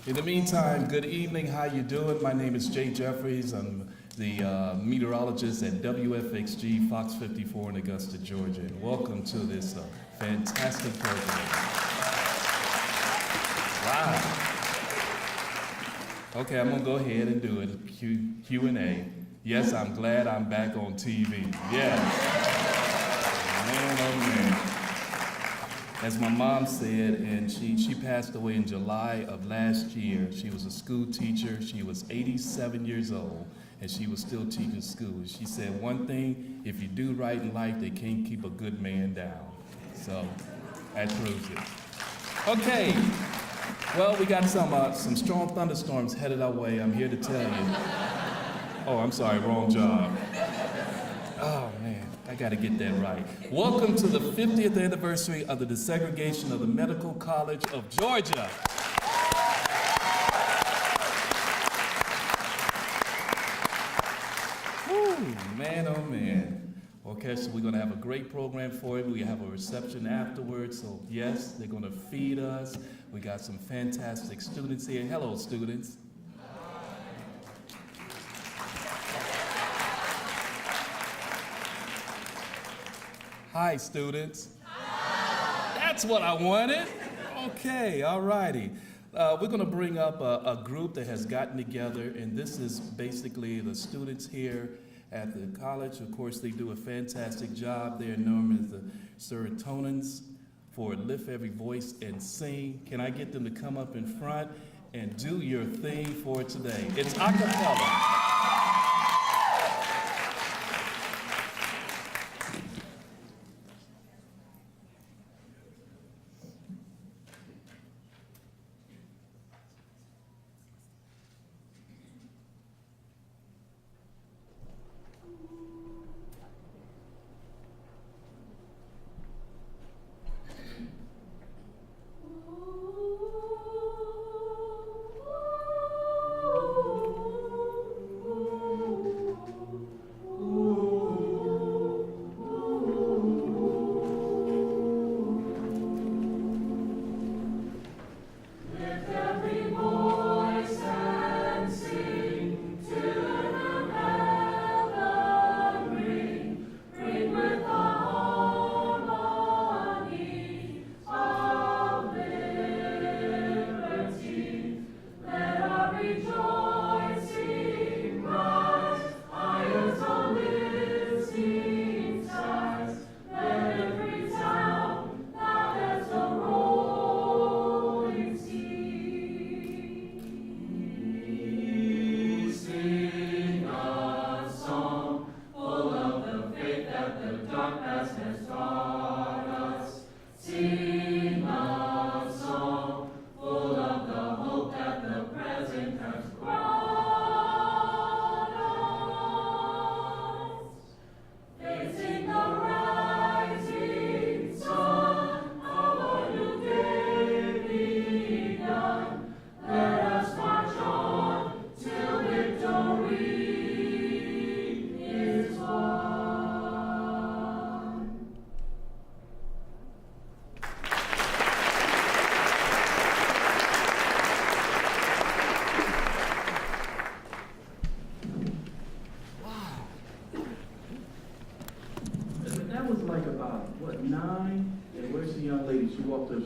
In the meantime, good evening. How you doing? My name is Jay Jeffries. I'm the meteorologist at WFXG Fox 54 in Augusta, Georgia. And welcome to this fantastic program. Wow. Okay, I'm gonna go ahead and do it. Q&A. Yes, I'm glad I'm back on TV. Yes. Man, oh man. As my mom said, and she passed away in July of last year. She was a school teacher. She was 87 years old, and she was still teaching school. She said, one thing, if you do right in life, they can't keep a good man down. So that proves it. Okay, well, we got some strong thunderstorms headed our way. I'm here to tell you. Oh, I'm sorry, wrong job. Oh, man. I got to get that right. Welcome to the 50th anniversary of the desegregation of the Medical College of Georgia. Whew, man, oh man. Okay, so we're going to have a great program for you. We have a reception afterwards, so yes, they're going to feed us. We got some fantastic students here. Hello, students. Hi, students. Hi. That's what I wanted. Okay, all righty. We're going to bring up a group that has gotten together, and this is basically the students here at the college. Of course, they do a fantastic job. They're known as the serotonins for Lift Every Voice and Sing. Can I get them to come up in front and do your thing for today? It's a cappella.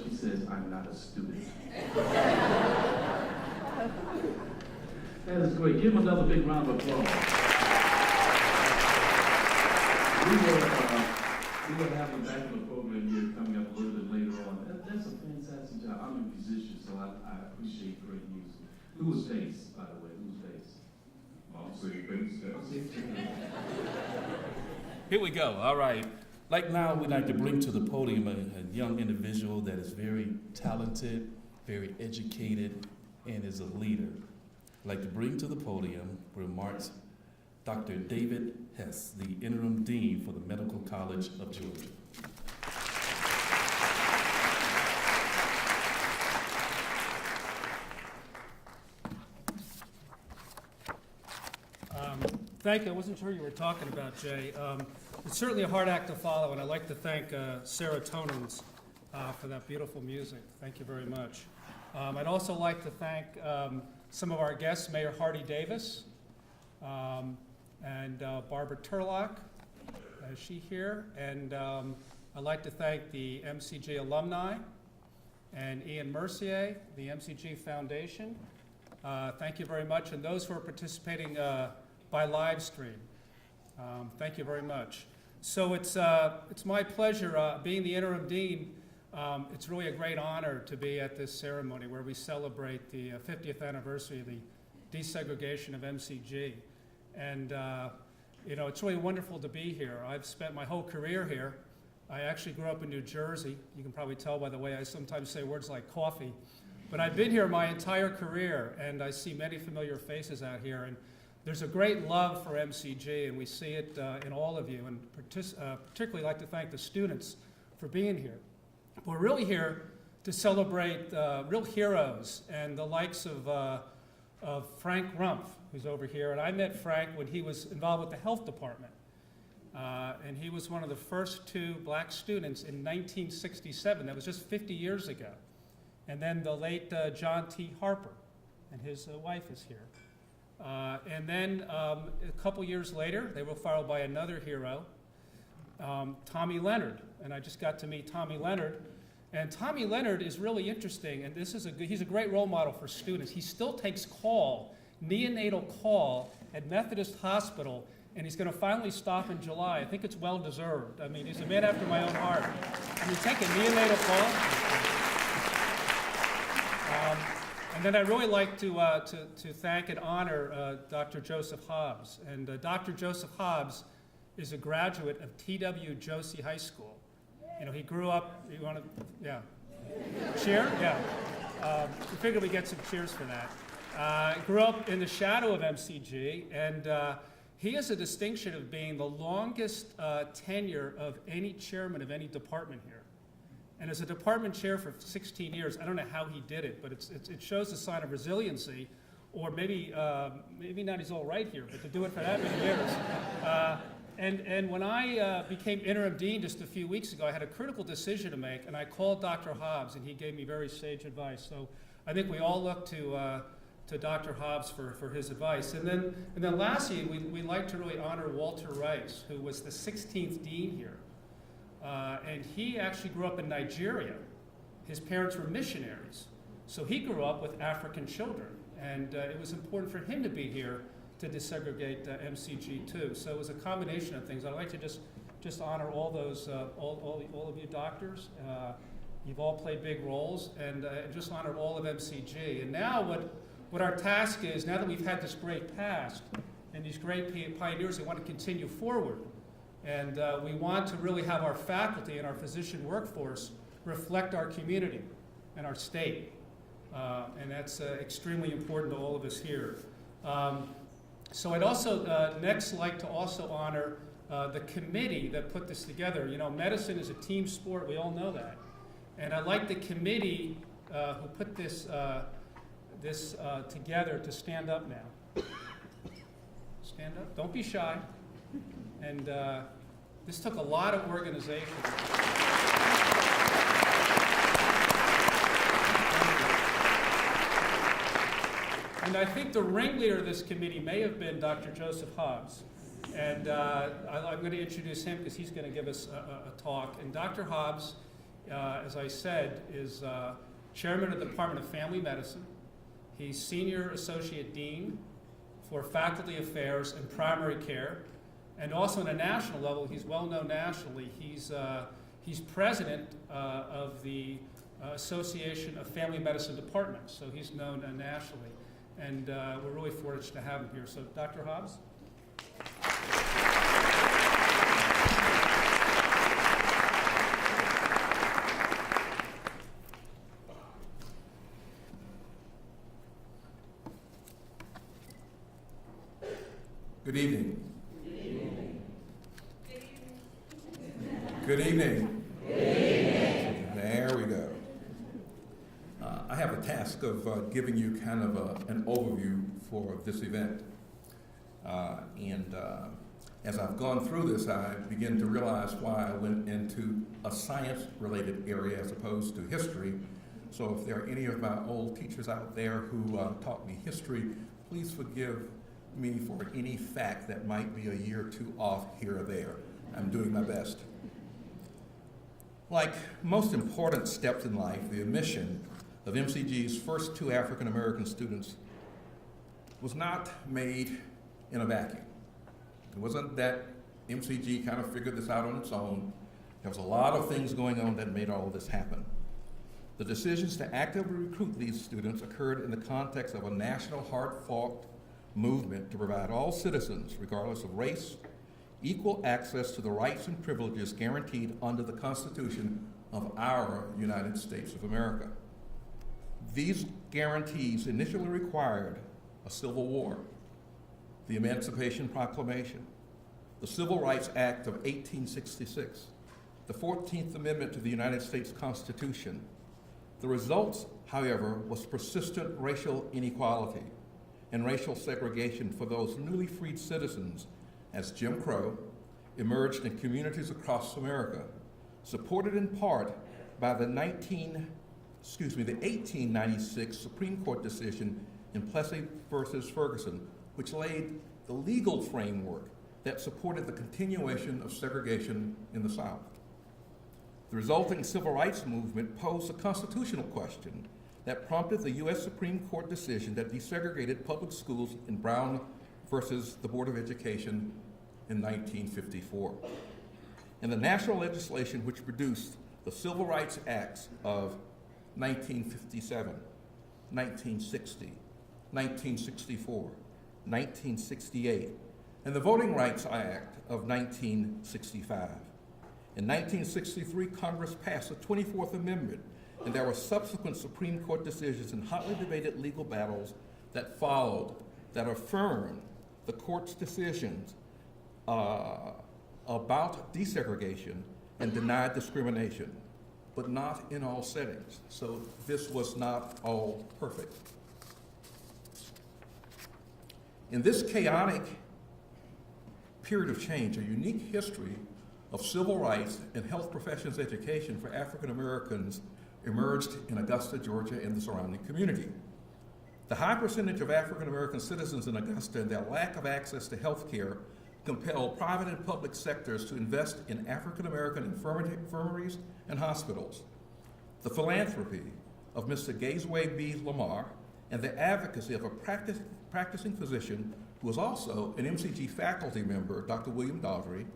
She says, I'm not a student. That is great. Give them another big round of applause. We will have them back in the program here coming up a little bit later on. That's a fantastic job. I'm a musician, so I appreciate great music. Who was bass, by the way? Who's bass? I'll say bass. Here we go. All right. Like now, we'd like to bring to the podium a young individual that is very talented, very educated, and is a leader. I'd like to bring to the podium remarks Dr. David Hess, the interim dean for the Medical College of Georgia. Thank you. I wasn't sure you were talking about, Jay. It's certainly a hard act to follow, and I'd like to thank Serotonins for that beautiful music. Thank you very much. I'd also like to thank some of our guests, Mayor Hardy Davis and Barbara Turlock. Is she here? And I'd like to thank the MCG alumni and Ian Mercier, the MCG Foundation. Thank you very much. And those who are participating by live stream, thank you very much. So it's my pleasure, being the interim dean, it's really a great honor to be at this ceremony where we celebrate the 50th anniversary of the desegregation of MCG. And you know, it's really wonderful to be here. I've spent my whole career here. I actually grew up in New Jersey. You can probably tell by the way I sometimes say words like coffee. But I've been here my entire career, and I see many familiar faces out here. And there's a great love for MCG, and we see it in all of you. And particularly like to thank the students for being here. We're really here to celebrate real heroes and the likes of Frank Rumpf, who's over here. And I met Frank when he was involved with the health department. And he was one of the first 2 black students in 1967. That was just 50 years ago. And then the late John T. Harper, and his wife is here. And then a couple years later, they were followed by another hero, Tommy Leonard. And I just got to meet Tommy Leonard. And Tommy Leonard is really interesting, and he's a great role model for students. He still takes neonatal call at Methodist Hospital, and he's going to finally stop in July. I think it's well deserved. I mean, he's a man after my own heart. And you take a neonatal call. And then I'd really like to thank and honor Dr. Joseph Hobbs. And Dr. Joseph Hobbs is a graduate of T.W. Josie High School. You know, he grew up, you want to, yeah. Cheer? Yeah. We figured we'd get some cheers for that. Grew up in the shadow of MCG, and he has a distinction of being the longest tenure of any chairman of any department here. And as a department chair for 16 years, I don't know how he did it, but it shows a sign of resiliency, or maybe not he's all right here, but to do it for that many years. And when I became interim dean just a few weeks ago, I had a critical decision to make, and I called Dr. Hobbs, and he gave me very sage advice. So I think we all look to Dr. Hobbs for his advice. And then lastly, we'd like to really honor Walter Rice, who was the 16th dean here. And he actually grew up in Nigeria. His parents were missionaries. So he grew up with African children. And it was important for him to be here to desegregate MCG too. So it was a combination of things. I'd like to just honor all those, all of you doctors. You've all played big roles, and just honor all of MCG. And now what our task is, now that we've had this great past and these great pioneers, we want to continue forward. And we want to really have our faculty and our physician workforce reflect our community and our state. And that's extremely important to all of us here. So I'd also next like to also honor the committee that put this together. You know, medicine is a team sport, we all know that. And I'd like the committee who put this, together to stand up now. Stand up, don't be shy. And this took a lot of organization. And I think the ringleader of this committee may have been Dr. Joseph Hobbs. And I'm going to introduce him because he's going to give us a talk. And Dr. Hobbs, as I said, is chairman of the Department of Family Medicine. He's senior associate dean for faculty affairs and primary care. And also on a national level, he's well known nationally. He's president of the Association of Family Medicine Departments, so he's known nationally. And we're really fortunate to have him here. So, Dr. Hobbs? Good evening. Good evening. There we go. I have a task of giving you kind of an overview for this event. As I've gone through this, I begin to realize why I went into a science-related area as opposed to history, So if there are any of my old teachers out there who taught me history, please forgive me for any fact that might be a year or two off here or there. I'm doing my best. Like most important steps in life, the admission of MCG's first 2 African American students was not made in a vacuum. It wasn't that MCG kind of figured this out on its own. There was a lot of things going on that made all of this happen. The decisions to actively recruit these students occurred in the context of a national hard-fought movement to provide all citizens, regardless of race, equal access to the rights and privileges guaranteed under the Constitution of our United States of America. These guarantees initially required a civil war, the Emancipation Proclamation, the Civil Rights Act of 1866, the 14th Amendment to the United States Constitution. The results, however, was persistent racial inequality and racial segregation for those newly freed citizens as Jim Crow emerged in communities across America, supported in part by the 1896 Supreme Court decision in Plessy versus Ferguson, which laid the legal framework that supported the continuation of segregation in the South. The resulting civil rights movement posed a constitutional question that prompted the U.S. Supreme Court decision that desegregated public schools in Brown versus the Board of Education in 1954. And the national legislation which produced the Civil Rights Acts of 1957, 1960, 1964, 1968, and the Voting Rights Act of 1965. In 1963, Congress passed the 24th Amendment, and there were subsequent Supreme Court decisions and hotly debated legal battles that followed that affirmed the court's decisions about desegregation and denied discrimination, but not in all settings. So this was not all perfect. In this chaotic period of change, a unique history of civil rights and health professions education for African Americans emerged in Augusta, Georgia, and the surrounding community. The high percentage of African American citizens in Augusta and their lack of access to health care compelled private and public sectors to invest in African American infirmaries and hospitals. The philanthropy of Mr. Gazeway B. Lamar and the advocacy of a practicing physician who was also an MCG faculty member, Dr. William Dawdry,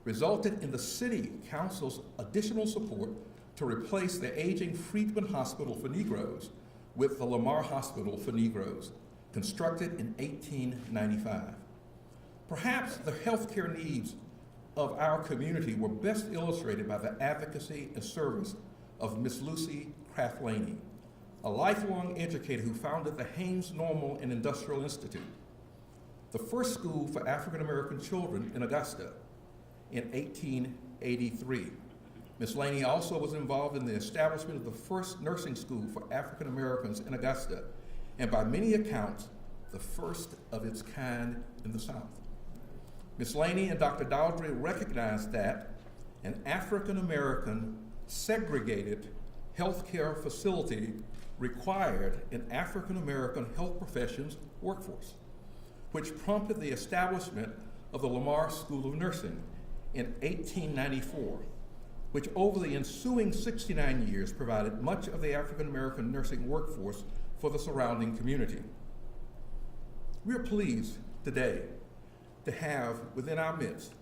resulted in the City Council's additional support to replace the aging Freedman Hospital for Negroes with the Lamar Hospital for Negroes, constructed in 1895. Perhaps the healthcare needs of our community were best illustrated by the advocacy and service of Miss Lucy Craft Laney, a lifelong educator who founded the Haynes Normal and Industrial Institute, the first school for African American children in Augusta in 1883. Ms. Laney also was involved in the establishment of the first nursing school for African Americans in Augusta, and by many accounts, the first of its kind in the South. Ms. Laney and Dr. Dawdry recognized that an African American segregated healthcare facility required an African American health professions workforce, which prompted the establishment of the Lamar School of Nursing in 1894, which over the ensuing 69 years provided much of the African American nursing workforce for the surrounding community. We are pleased today to have within our midst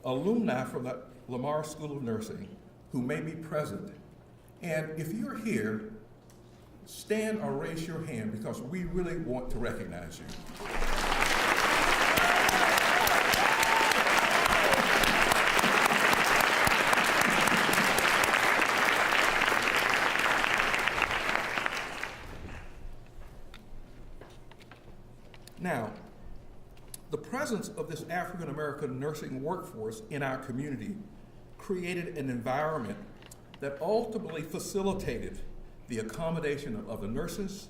alumni from the Lamar School of Nursing who may be present. And if you're here, stand or raise your hand because we really want to recognize you. Now, the presence of this African American nursing workforce in our community created an environment that ultimately facilitated the accommodation of the nurses,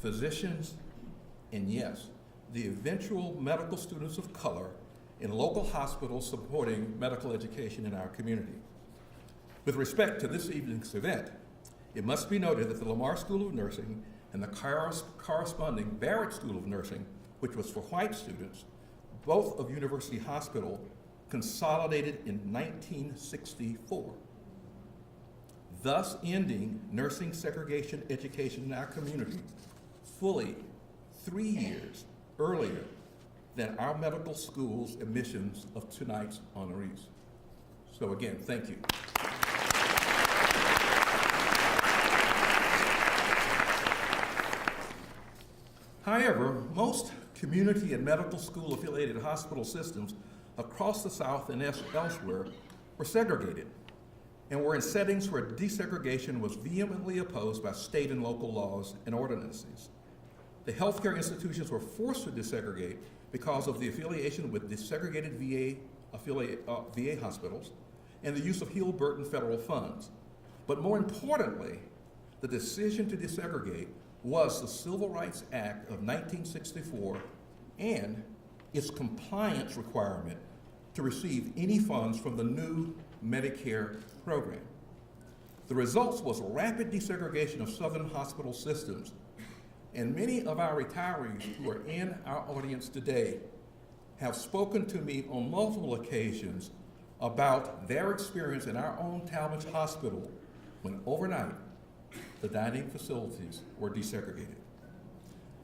physicians, and yes, the eventual medical students of color in local hospitals supporting medical education in our community. With respect to this evening's event, It must be noted that the Lamar School of Nursing and the corresponding Barrett School of Nursing, which was for white students, both of University Hospital, consolidated in 1964, thus ending nursing segregation education in our community fully 3 years earlier than our medical school's admissions of tonight's honorees. So again, thank you. However, most community and medical school affiliated hospital systems across the South and elsewhere were segregated and were in settings where desegregation was vehemently opposed by state and local laws and ordinances. The healthcare institutions were forced to desegregate because of the affiliation with desegregated VA hospitals and the use of Hill-Burton federal funds. But more importantly, the decision to desegregate was the Civil Rights Act of 1964 and its compliance requirement to receive any funds from the new Medicare program. The results was rapid desegregation of Southern hospital systems, and many of our retirees who are in our audience today have spoken to me on multiple occasions about their experience in our own Talmadge Hospital when overnight the dining facilities were desegregated.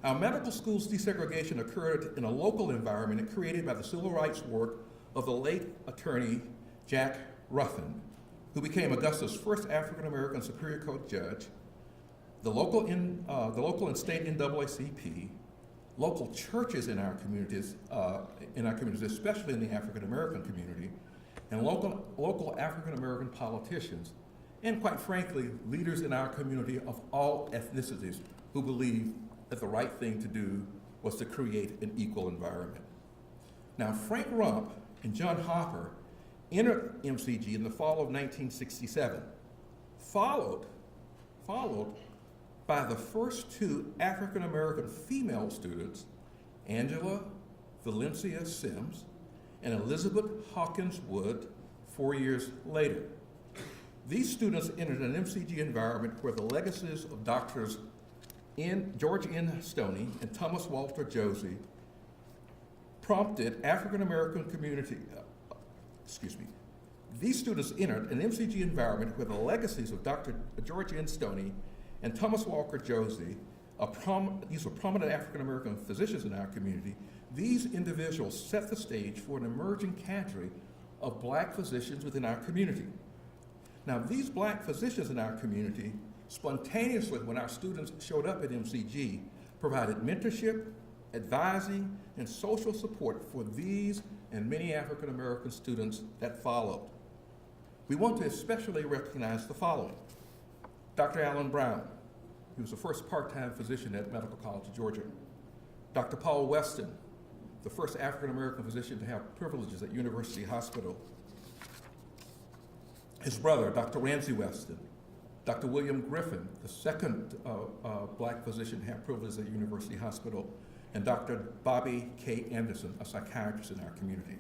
Our medical school's desegregation occurred in a local environment created by the civil rights work of the late attorney Jack Ruffin, who became Augusta's first African-American Superior Court judge, the local and state NAACP, local churches in our communities, especially in the African-American community, and local African-American politicians, and quite frankly, leaders in our community of all ethnicities who believe that the right thing to do was to create an equal environment. Now, Frank Rump and John Hopper entered MCG in the fall of 1967, followed by the first two African-American female students, Angela Valencia Sims and Elizabeth Hawkins Wood, 4 years later. These students entered an MCG environment where the legacies of doctors George N. Stoney and Thomas Walter Josie prompted African-American community, These students entered an MCG environment where the legacies of Dr. George N. Stoney and Thomas Walker Josie, these were prominent African-American physicians in our community. These individuals set the stage for an emerging cadre of black physicians within our community. Now, these black physicians in our community, spontaneously when our students showed up at MCG, provided mentorship, advising, and social support for these and many African-American students that followed. We want to especially recognize the following. Dr. Allen Brown, he was the first part-time physician at Medical College of Georgia. Dr. Paul Weston, the first African-American physician to have privileges at University Hospital. His brother, Dr. Ramsey Weston. Dr. William Griffin, the second black physician to have privileges at University Hospital. And Dr. Bobby K. Anderson, a psychiatrist in our community.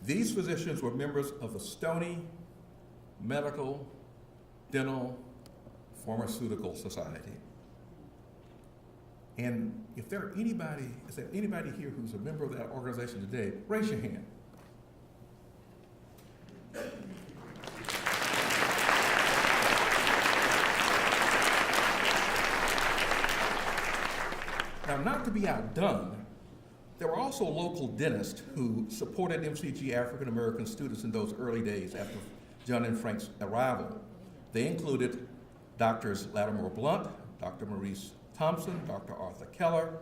These physicians were members of the Stoney Medical, Dental, Pharmaceutical Society. And is there anybody here who's a member of that organization today? Raise your hand. Now, not to be outdone, there were also local dentists who supported MCG African-American students in those early days after John and Frank's arrival. They included Drs. Lattimore Blunt, Dr. Maurice Thompson, Dr. Arthur Keller,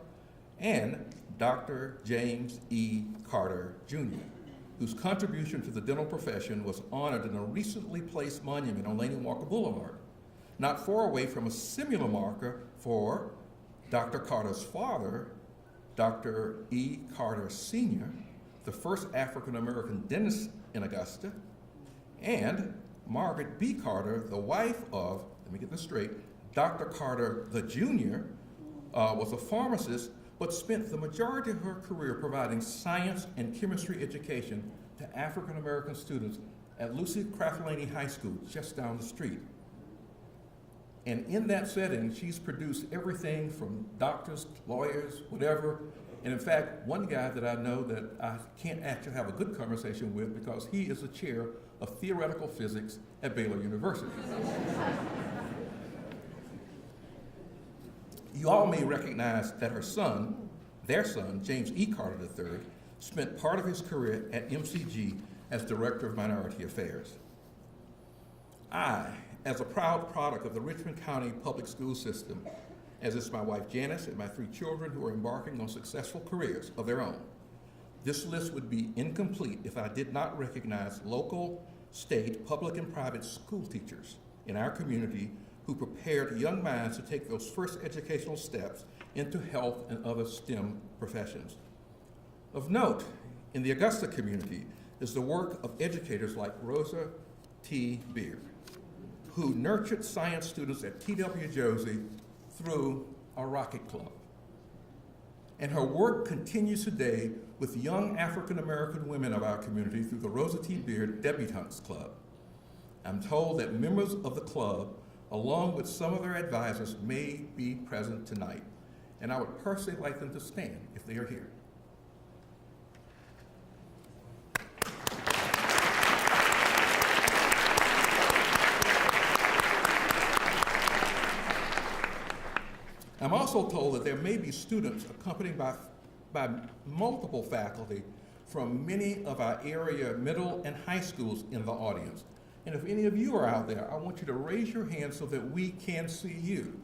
and Dr. James E. Carter, Jr., whose contribution to the dental profession was honored in a recently placed monument on Laney Walker Boulevard, not far away from a similar marker for Dr. Carter's father, Dr. E. Carter Sr., the first African-American dentist in Augusta, and Margaret B. Carter, the wife of, let me get this straight, Dr. Carter the Jr., was a pharmacist, but spent the majority of her career providing science and chemistry education to African-American students at Lucy Craft Laney High School, just down the street. And in that setting, she's produced everything from doctors, lawyers, whatever. And in fact, one guy that I know that I can't actually have a good conversation with because he is the chair of theoretical physics at Baylor University. You all may recognize that her son, their son, James E. Carter III, spent part of his career at MCG as Director of Minority Affairs. I, as a proud product of the Richmond County Public School System, as is my wife Janice and my 3 children who are embarking on successful careers of their own, this list would be incomplete if I did not recognize local, state, public, and private school teachers in our community who prepared young minds to take those first educational steps into health and other STEM professions. Of note, in the Augusta community is the work of educators like Rosa T. Beard, who nurtured science students at T.W. Josie through a Rocket Club. And her work continues today with young African-American women of our community through the Rosa T. Beard Debutantes Club. I'm told that members of the club, along with some of their advisors, may be present tonight. And I would personally like them to stand if they are here. I'm also told that there may be students accompanied by multiple faculty from many of our area middle and high schools in the audience. And if any of you are out there, I want you to raise your hand so that we can see you.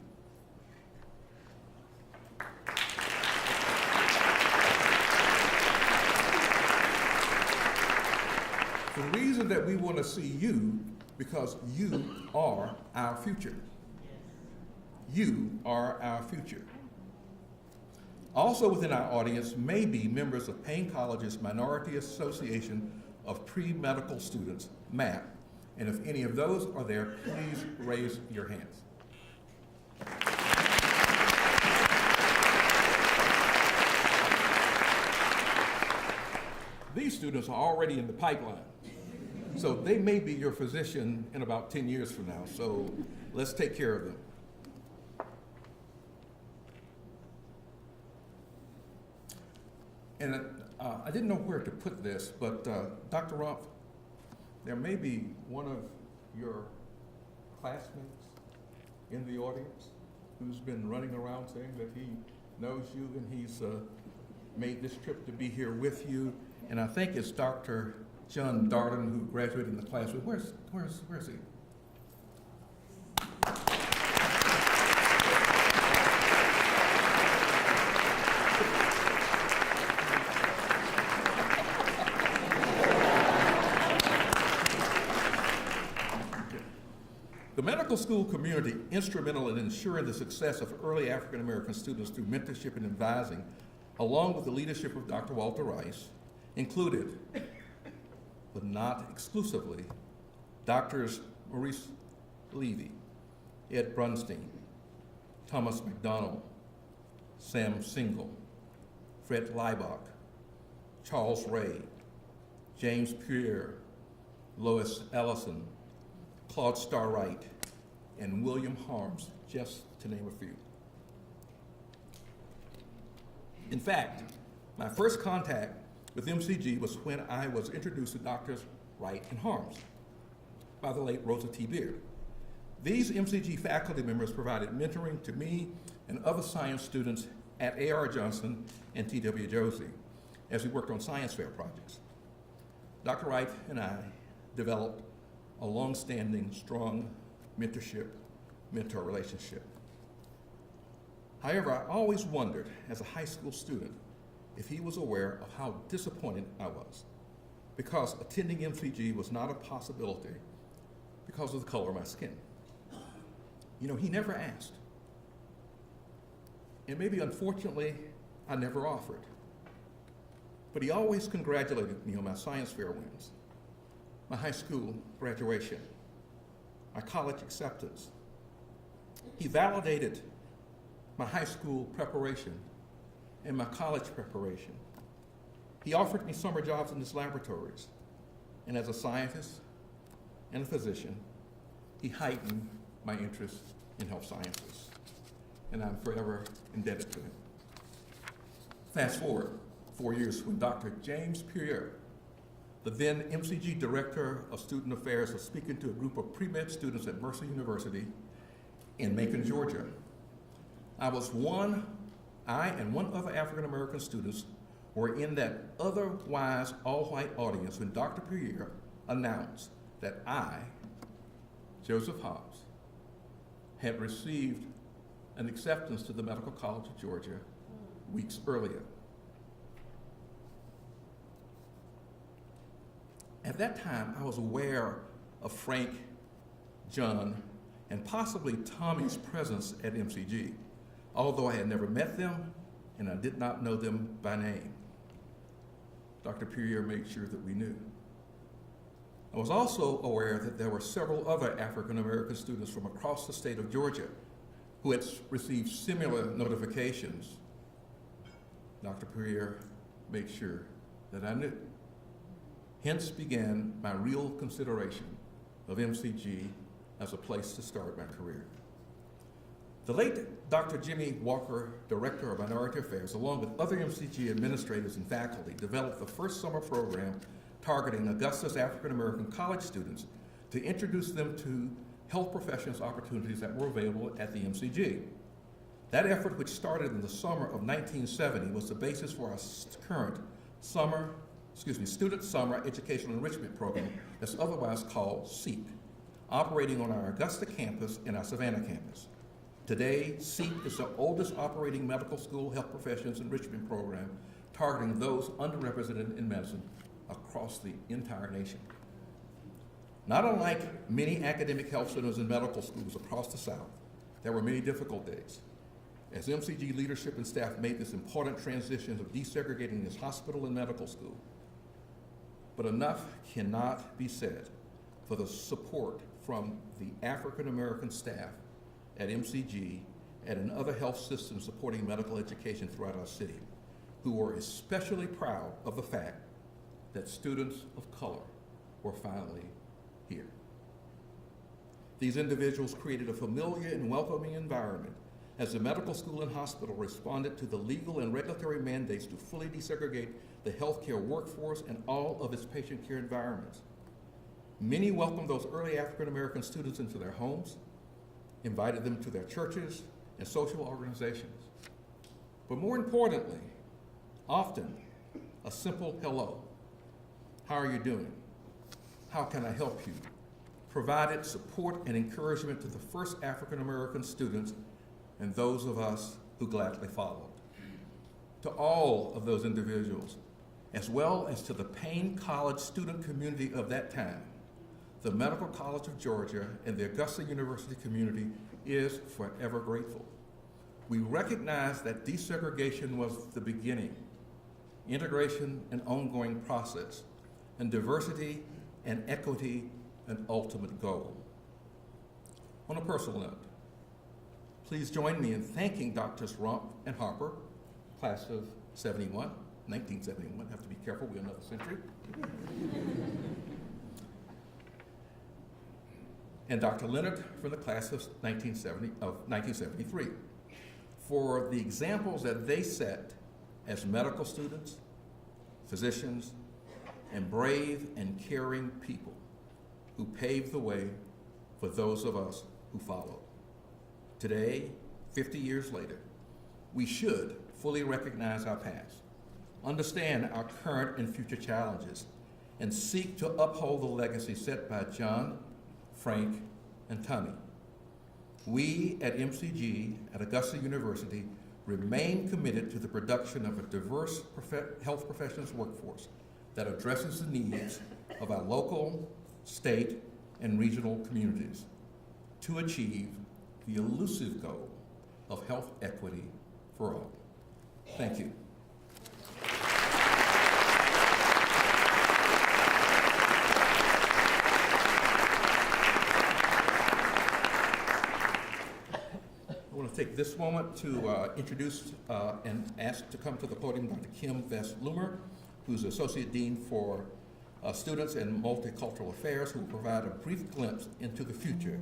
The reason that we want to see you, because you are our future. You are our future. Also within our audience may be members of Payne College's Minority Association of Pre-Medical Students, MAP. And if any of those are there, please raise your hands. These students are already in the pipeline. So they may be your physician in about 10 years from now. So let's take care of them. And I didn't know where to put this, but Dr. Rumpf, there may be one of your classmates in the audience who's been running around saying that he knows you and he's made this trip to be here with you. And I think it's Dr. John Darden who graduated in the class with. Where's he? The medical school community, instrumental in ensuring the success of early African American students through mentorship and advising, along with the leadership of Dr. Walter Rice, included, but not exclusively, Doctors Maurice Levy, Ed Brunstein, Thomas McDonald, Sam Single, Fred Leibach, Charles Ray, James Pierre, Lois Ellison, Claude Starwright, and William Harms, just to name a few. In fact, my first contact with MCG was when I was introduced to Doctors Wright and Harms by the late Rosa T. Beard. These MCG faculty members provided mentoring to me and other science students at A.R. Johnson and T.W. Josie as we worked on science fair projects. Dr. Wright and I developed a long-standing, strong mentor relationship. However, I always wondered, as a high school student, if he was aware of how disappointed I was because attending MCG was not a possibility because of the color of my skin. You know, he never asked. And maybe, unfortunately, I never offered. But he always congratulated me on my science fair wins, my high school graduation, my college acceptance. He validated my high school preparation and my college preparation. He offered me summer jobs in his laboratories. And as a scientist and a physician, he heightened my interest in health sciences, and I'm forever indebted to him. Fast forward 4 years when Dr. James Puryear, the then MCG Director of Student Affairs, was speaking to a group of pre-med students at Mercer University in Macon, Georgia. I and one other African-American students were in that otherwise all-white audience when Dr. Puryear announced that I, Joseph Hobbs, had received an acceptance to the Medical College of Georgia weeks earlier. At that time, I was aware of Frank, John, and possibly Tommy's presence at MCG, although I had never met them and I did not know them by name. Dr. Puryear made sure that we knew. I was also aware that there were several other African American students from across the state of Georgia who had received similar notifications. Dr. Puryear made sure that I knew. Hence began my real consideration of MCG as a place to start my career. The late Dr. Jimmy Walker, Director of Minority Affairs, along with other MCG administrators and faculty, developed the first summer program targeting Augusta's African American college students to introduce them to health professions opportunities that were available at the MCG. That effort, which started in the summer of 1970, was the basis for our current Student Summer Educational Enrichment Program, that's otherwise called SEEP, operating on our Augusta campus and our Savannah campus. Today, SEEP is the oldest operating medical school health professions enrichment program targeting those underrepresented in medicine across the entire nation. Not unlike many academic health centers and medical schools across the South, there were many difficult days as MCG leadership and staff made this important transition of desegregating this hospital and medical school. But enough cannot be said for the support from the African American staff at MCG and in other health systems supporting medical education throughout our city, who were especially proud of the fact that students of color were finally here. These individuals created a familiar and welcoming environment as the medical school and hospital responded to the legal and regulatory mandates to fully desegregate the healthcare workforce and all of its patient care environments. Many welcomed those early African American students into their homes, invited them to their churches and social organizations. But more importantly, often a simple hello. How are you doing? How can I help you? Provided support and encouragement to the first African American students and those of us who gladly followed. To all of those individuals, as well as to the Payne College student community of that time, the Medical College of Georgia and the Augusta University community is forever grateful. We recognize that desegregation was the beginning, integration an ongoing process, and diversity and equity an ultimate goal. On a personal note, please join me in thanking Drs. Rump and Harper, class of 1971, have to be careful, we're another century. And Dr. Leonard from the class of 1973, for the examples that they set as medical students, physicians, and brave and caring people who paved the way for those of us who followed. Today, 50 years later, we should fully recognize our past, understand our current and future challenges, and seek to uphold the legacy set by John, Frank, and Tommy. We at MCG at Augusta University remain committed to the production of a diverse health professions workforce that addresses the needs of our local, state, and regional communities to achieve the elusive goal of health equity for all. Thank you. I want to take this moment to introduce and ask to come to the podium Dr. Kim Vest-Loomer, who's Associate Dean for Students and Multicultural Affairs, who will provide a brief glimpse into the future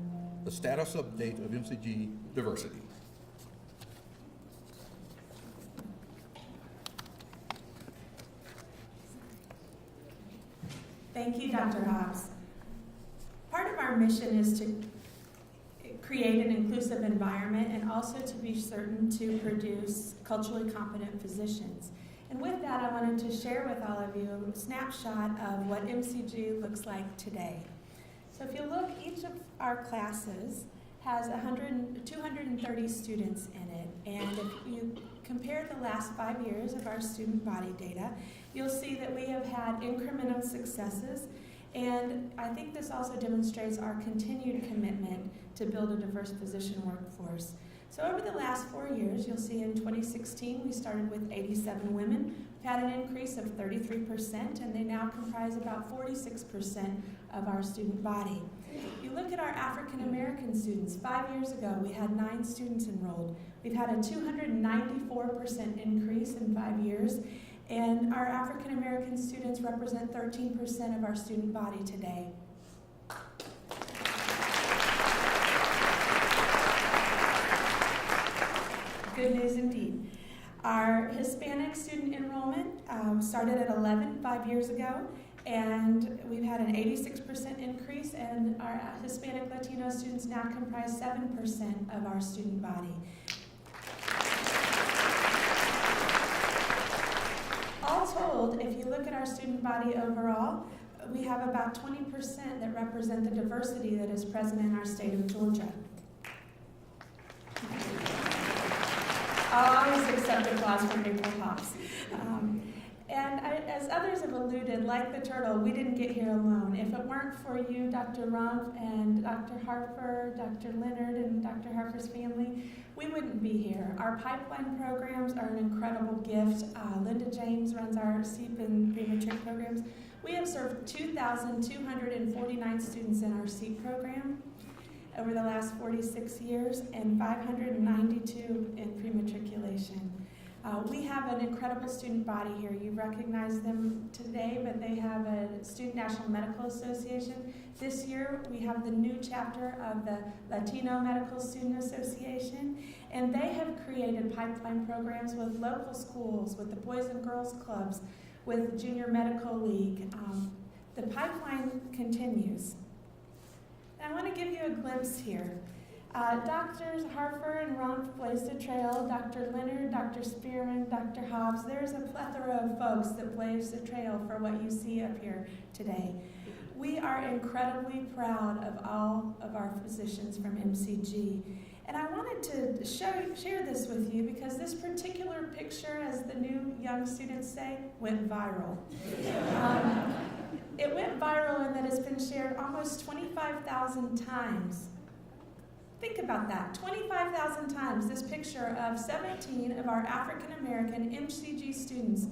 the status update of MCG diversity. Thank you, Dr. Hobbs. Part of our mission is to create an inclusive environment and also to be certain to produce culturally competent physicians. And with that, I wanted to share with all of you a snapshot of what MCG looks like today. So if you look, each of our classes has 230 students in it. And if you compare the last 5 years of our student body data, you'll see that we have had incremental successes. And I think this also demonstrates our continued commitment to build a diverse physician workforce. So over the last 4 years, you'll see in 2016, we started with 87 women. We've had an increase of 33%, and they now comprise about 46% of our student body. You look at our African American students. 5 years ago, we had 9 students enrolled. We've had a 294% increase in 5 years, and our African American students represent 13% of our student body today. Good news indeed. Our Hispanic student enrollment started at 11 5 years ago, and we've had an 86% increase, and our Hispanic Latino students now comprise 7% of our student body. All told, if you look at our student body overall, we have about 20% that represent the diversity that is present in our state of Georgia. I'll always accept applause from April Hobbs. As others have alluded, like the turtle, we didn't get here alone. If it weren't for you, Dr. Rumpf and Dr. Harper, Dr. Leonard and Dr. Harper's family, we wouldn't be here. Our pipeline programs are an incredible gift. Linda James runs our SEEP and pre-matric programs. We have served 2,249 students in our SEEP program over the last 46 years, and 592 in pre-matriculation. We have an incredible student body here. You recognize them today, but they have a Student National Medical Association. This year, we have the new chapter of the Latino Medical Student Association, and they have created pipeline programs with local schools, with the Boys and Girls Clubs, with Junior Medical League. The pipeline continues. I want to give you a glimpse here. Doctors Harper and Rumpf blazed a trail. Dr. Leonard, Dr. Spearman, Dr. Hobbs, there's a plethora of folks that blazed a trail for what you see up here today. We are incredibly proud of all of our physicians from MCG. And I wanted to share this with you because this particular picture, as the new young students say, went viral. It went viral in that it's been shared almost 25,000 times. Think about that, 25,000 times, this picture of 17 of our African American MCG students.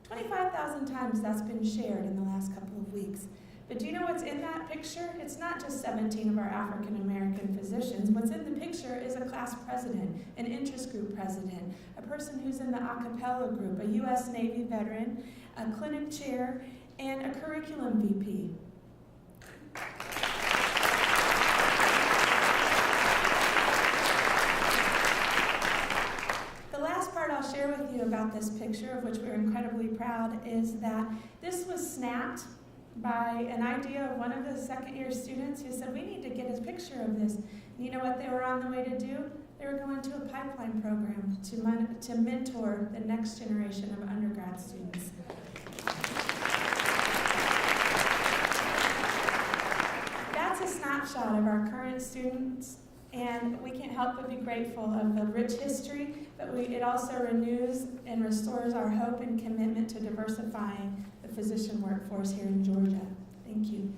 25,000 times that's been shared in the last couple of weeks. But do you know what's in that picture? It's not just 17 of our African American physicians. What's in the picture is a class president, an interest group president, a person who's in the a cappella group, a U.S. Navy veteran, a clinic chair, and a curriculum VP. The last part I'll share with you about this picture, of which we're incredibly proud, is that this was snapped by an idea of one of the second-year students who said, we need to get a picture of this. And you know what they were on the way to do? They were going to a pipeline program to mentor the next generation of undergrad students. That's a snapshot of our current students, and we can't help but be grateful of the rich history, but it also renews and restores our hope and commitment to diversifying the physician workforce here in Georgia. Thank you.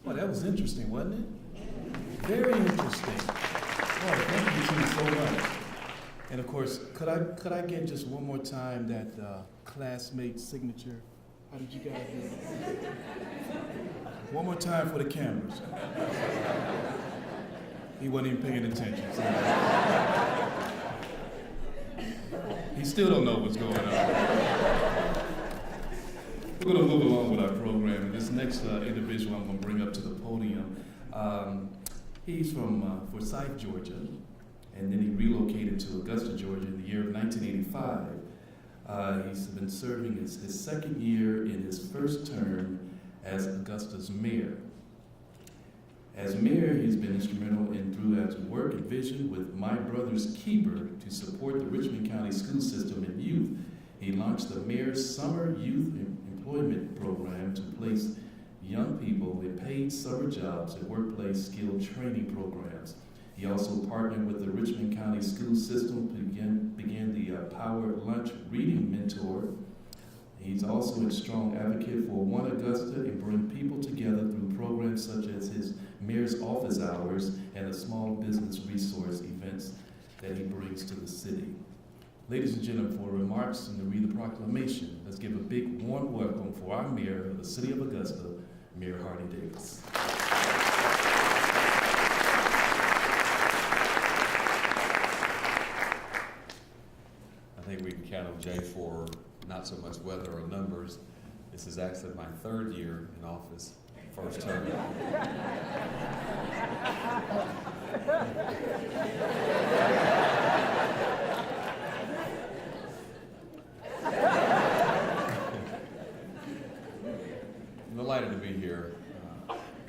Well, that was interesting, wasn't it? Very interesting. Oh, thank you so much. And of course, could I get just one more time that classmate signature? How did you guys do it? One more time for the cameras. He wasn't even paying attention. He still don't know what's going on. We're going to move along with our program. And this next individual I'm going to bring up to the podium, he's from Forsyth, Georgia, and then he relocated to Augusta, Georgia in the year of 1985. He's been serving his second year in his first term as Augusta's mayor. As mayor, he's been instrumental in Throughout's work and vision with My Brother's Keeper to support the Richmond County school system and youth. He launched the Mayor's Summer Youth Employment Program to place young people in paid summer jobs and workplace skill training programs. He also partnered with the Richmond County school system to began the Power Lunch Reading Mentor. He's also a strong advocate for One Augusta and bring people together through programs such as his Mayor's Office Hours and the small business resource events that he brings to the city. Ladies and gentlemen, for remarks and to read the proclamation, let's give a big warm welcome for our mayor of the city of Augusta, Mayor Hardy Davis. I think we can count on Jay for not so much weather or numbers. This is actually my third year in office, first term. I'm delighted to be here.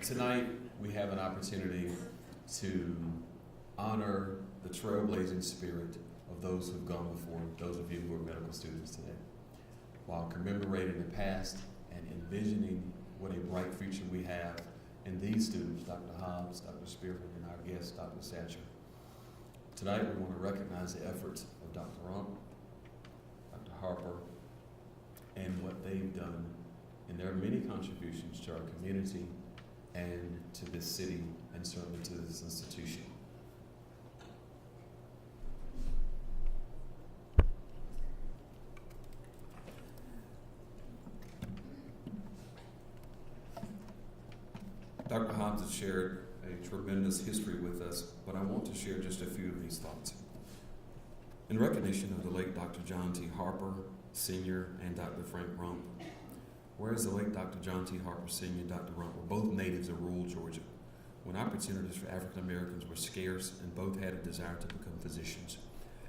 Tonight, we have an opportunity to honor the trailblazing spirit of those who've gone before, those of you who are medical students today, while commemorating the past and envisioning what a bright future we have in these students, Dr. Hobbs, Dr. Spearman, and our guest, Dr. Satcher. Tonight, we want to recognize the efforts of Dr. Rump, Dr. Harper, and what they've done in their many contributions to our community and to this city, and certainly to this institution. Dr. Hobbs has shared a tremendous history with us, but I want to share just a few of these thoughts. In recognition of the late Dr. John T. Harper, Sr., and Dr. Frank Rump, whereas the late Dr. John T. Harper, Sr. and Dr. Rump were both natives of rural Georgia, when opportunities for African Americans were scarce and both had a desire to become physicians,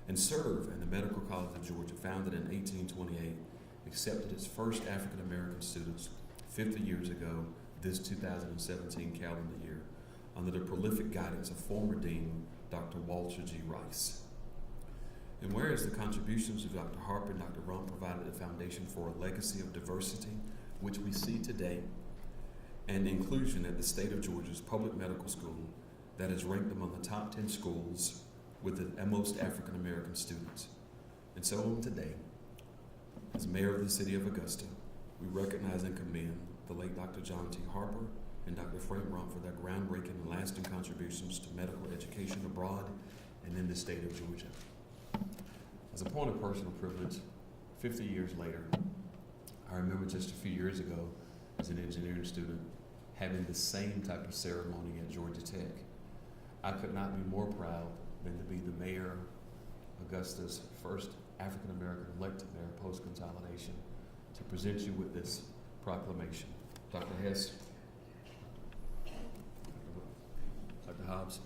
and serve in the Medical College of Georgia, founded in 1828, accepted its first African American students 50 years ago, this 2017 calendar year, under the prolific guidance of former Dean Dr. Walter G. Rice. And whereas the contributions of Dr. Harper and Dr. Rump provided the foundation for a legacy of diversity, which we see today, and inclusion at the state of Georgia's public medical school that is ranked among the top 10 schools with the most African American students. And so on today, as mayor of the city of Augusta, we recognize and commend the late Dr. John T. Harper and Dr. Frank Rump for their groundbreaking and lasting contributions to medical education abroad and in the state of Georgia. As a point of personal privilege, 50 years later, I remember just a few years ago as an engineering student having the same type of ceremony at Georgia Tech. I could not be more proud than to be the mayor, Augusta's first African American elected mayor post-consolidation, to present you with this proclamation. Dr. Hess, Dr. Hobbs.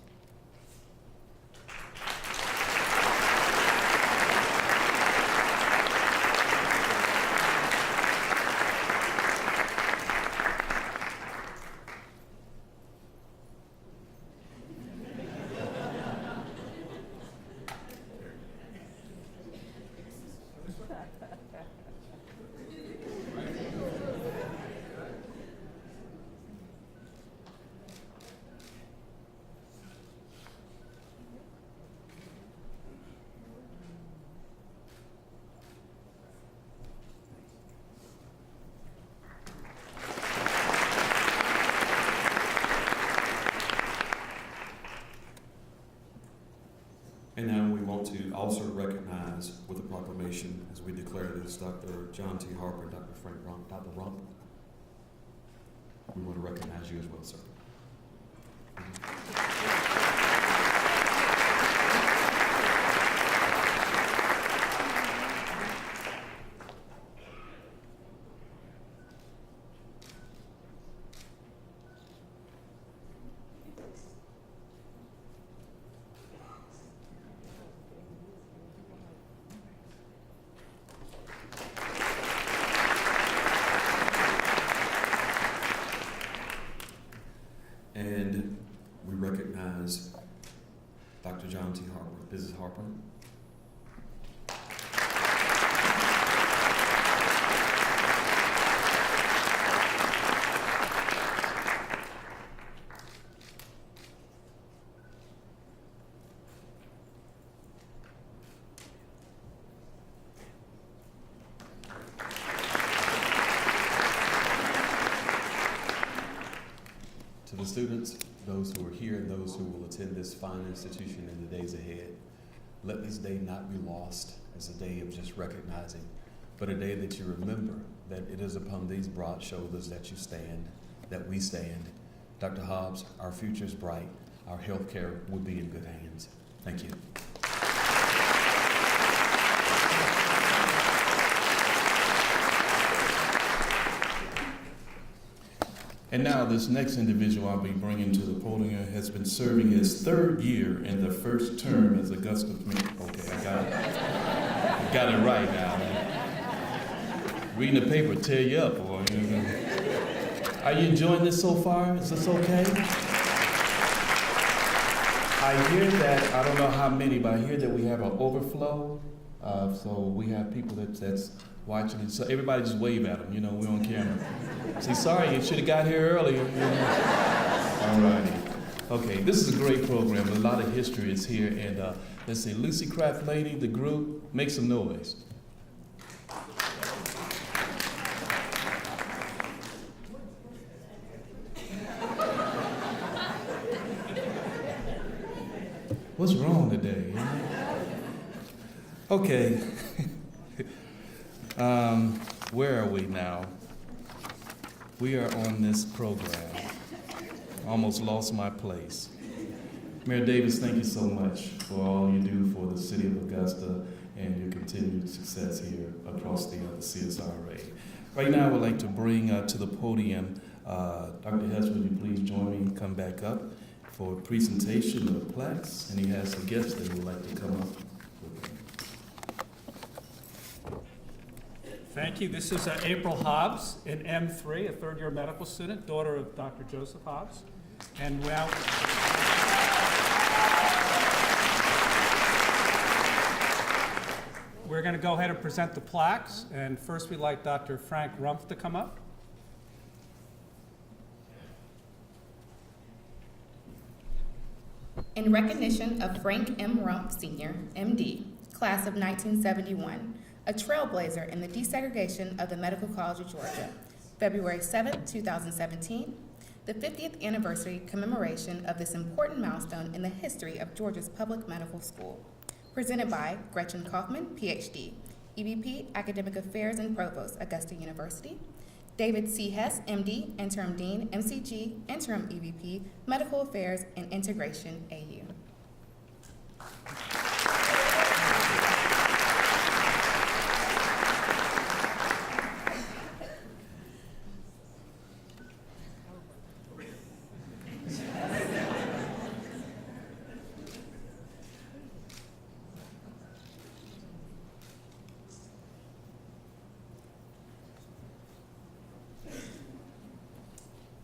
And now we want to also recognize with a proclamation, as we declare this, Dr. John T. Harper and Dr. Frank Rump. Dr. Rump, we want to recognize you as well, sir. Harper. To the students, those who are here and those who will attend this fine institution in the days ahead, let this day not be lost as a day of just recognizing, but a day that you remember that it is upon these broad shoulders that you stand, that we stand. Dr. Hobbs, our future is bright. Our healthcare will be in good hands. Thank you. And now this next individual I'll be bringing to the podium has been serving his third year in the first term as Augusta. Okay, I got it. I got it right now. Reading the paper tear you up, boy. Are you enjoying this so far? Is this okay? I hear that, I don't know how many, but I hear that we have an overflow. So we have people that's watching it. So everybody just wave at them, we're on camera. Say, sorry, you should have got here earlier. All righty. Okay, this is a great program. A lot of history is here. And let's see, Lucy Craft Lady, the group, make some noise. What's wrong today? Okay. Where are we now? We are on this program. Almost lost my place. Mayor Davis, thank you so much for all you do for the city of Augusta and your continued success here across the CSRA. Right now, I would like to bring to the podium Dr. Hess, would you please join me and come back up for a presentation of the plaques, and he has some guests that would like to come up. Thank you. This is April Hobbs in M3, a third-year medical student, daughter of Dr. Joseph Hobbs. And now, we're going to go ahead and present the plaques. And first, we'd like Dr. Frank Rumpf to come up. In recognition of Frank M. Rumpf, Sr., MD, class of 1971, a trailblazer in the desegregation of the Medical College of Georgia, February 7, 2017, the 50th anniversary commemoration of this important milestone in the history of Georgia's public medical school. Presented by Gretchen Kaufman, PhD, EVP, Academic Affairs and Provost, Augusta University, David C. Hess, MD, Interim Dean, MCG, Interim EVP, Medical Affairs and Integration, AU.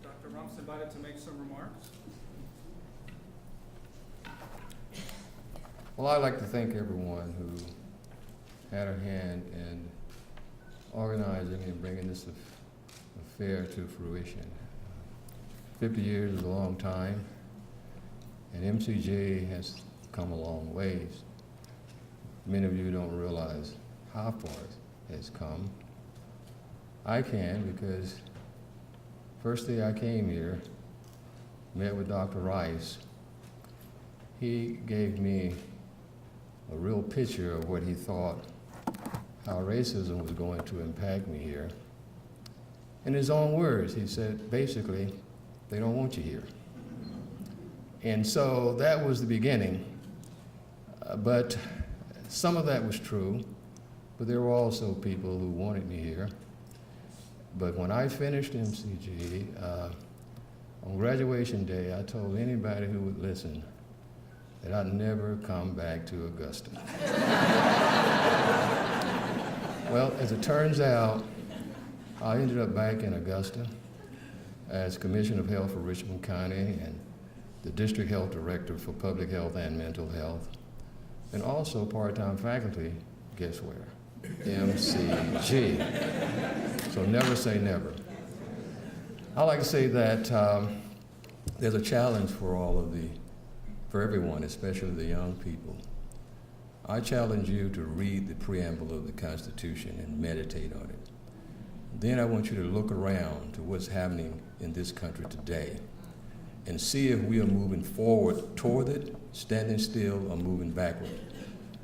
Dr. Rumpf's invited to make some remarks. Well, I'd like to thank everyone who had a hand in organizing and bringing this affair to fruition. 50 years is a long time, and MCG has come a long ways. Many of you don't realize how far it has come. I can because first day I came here, met with Dr. Rice. He gave me a real picture of what he thought, how racism was going to impact me here. In his own words, he said, basically, they don't want you here. And so that was the beginning. But some of that was true, but there were also people who wanted me here. But when I finished MCG, on graduation day, I told anybody who would listen that I'd never come back to Augusta. Well, as it turns out, I ended up back in Augusta as Commissioner of Health for Richmond County and the District Health Director for Public Health and Mental Health. and also part-time faculty, guess where? MCG. So never say never. I like to say that there's a challenge for everyone, especially the young people. I challenge you to read the preamble of the Constitution and meditate on it. Then I want you to look around to what's happening in this country today and see if we are moving forward toward it, standing still, or moving backward.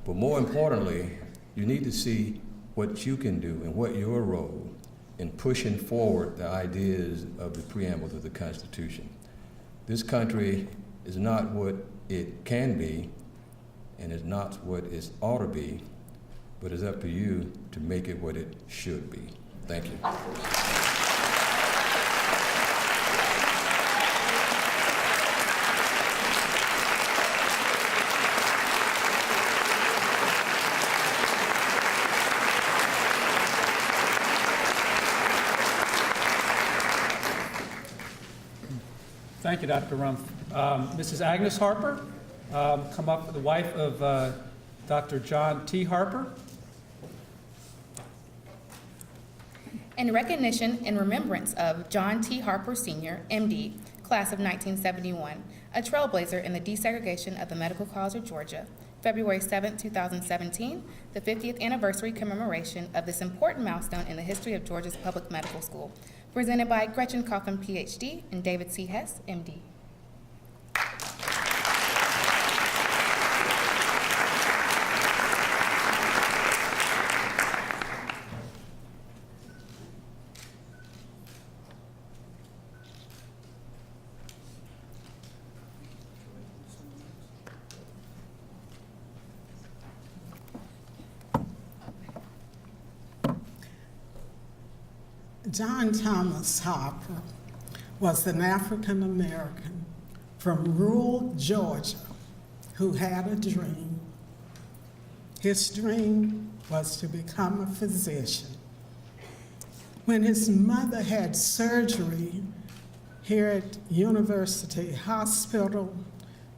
But more importantly, you need to see what you can do and what your role in pushing forward the ideas of the preamble to the Constitution. This country is not what it can be, and it's not what it ought to be, but it's up to you to make it what it should be. Thank you. Thank you, Dr. Rumpf. Mrs. Agnes Harper, come up, the wife of Dr. John T. Harper. In recognition and remembrance of John T. Harper Sr., MD, class of 1971, a trailblazer in the desegregation of the Medical College of Georgia, February 7, 2017, the 50th anniversary commemoration of this important milestone in the history of Georgia's public medical school, presented by Gretchen Coffin, PhD, and David C. Hess, MD. John Thomas Harper was an African American from rural Georgia who had a dream. His dream was to become a physician. When his mother had surgery here at University Hospital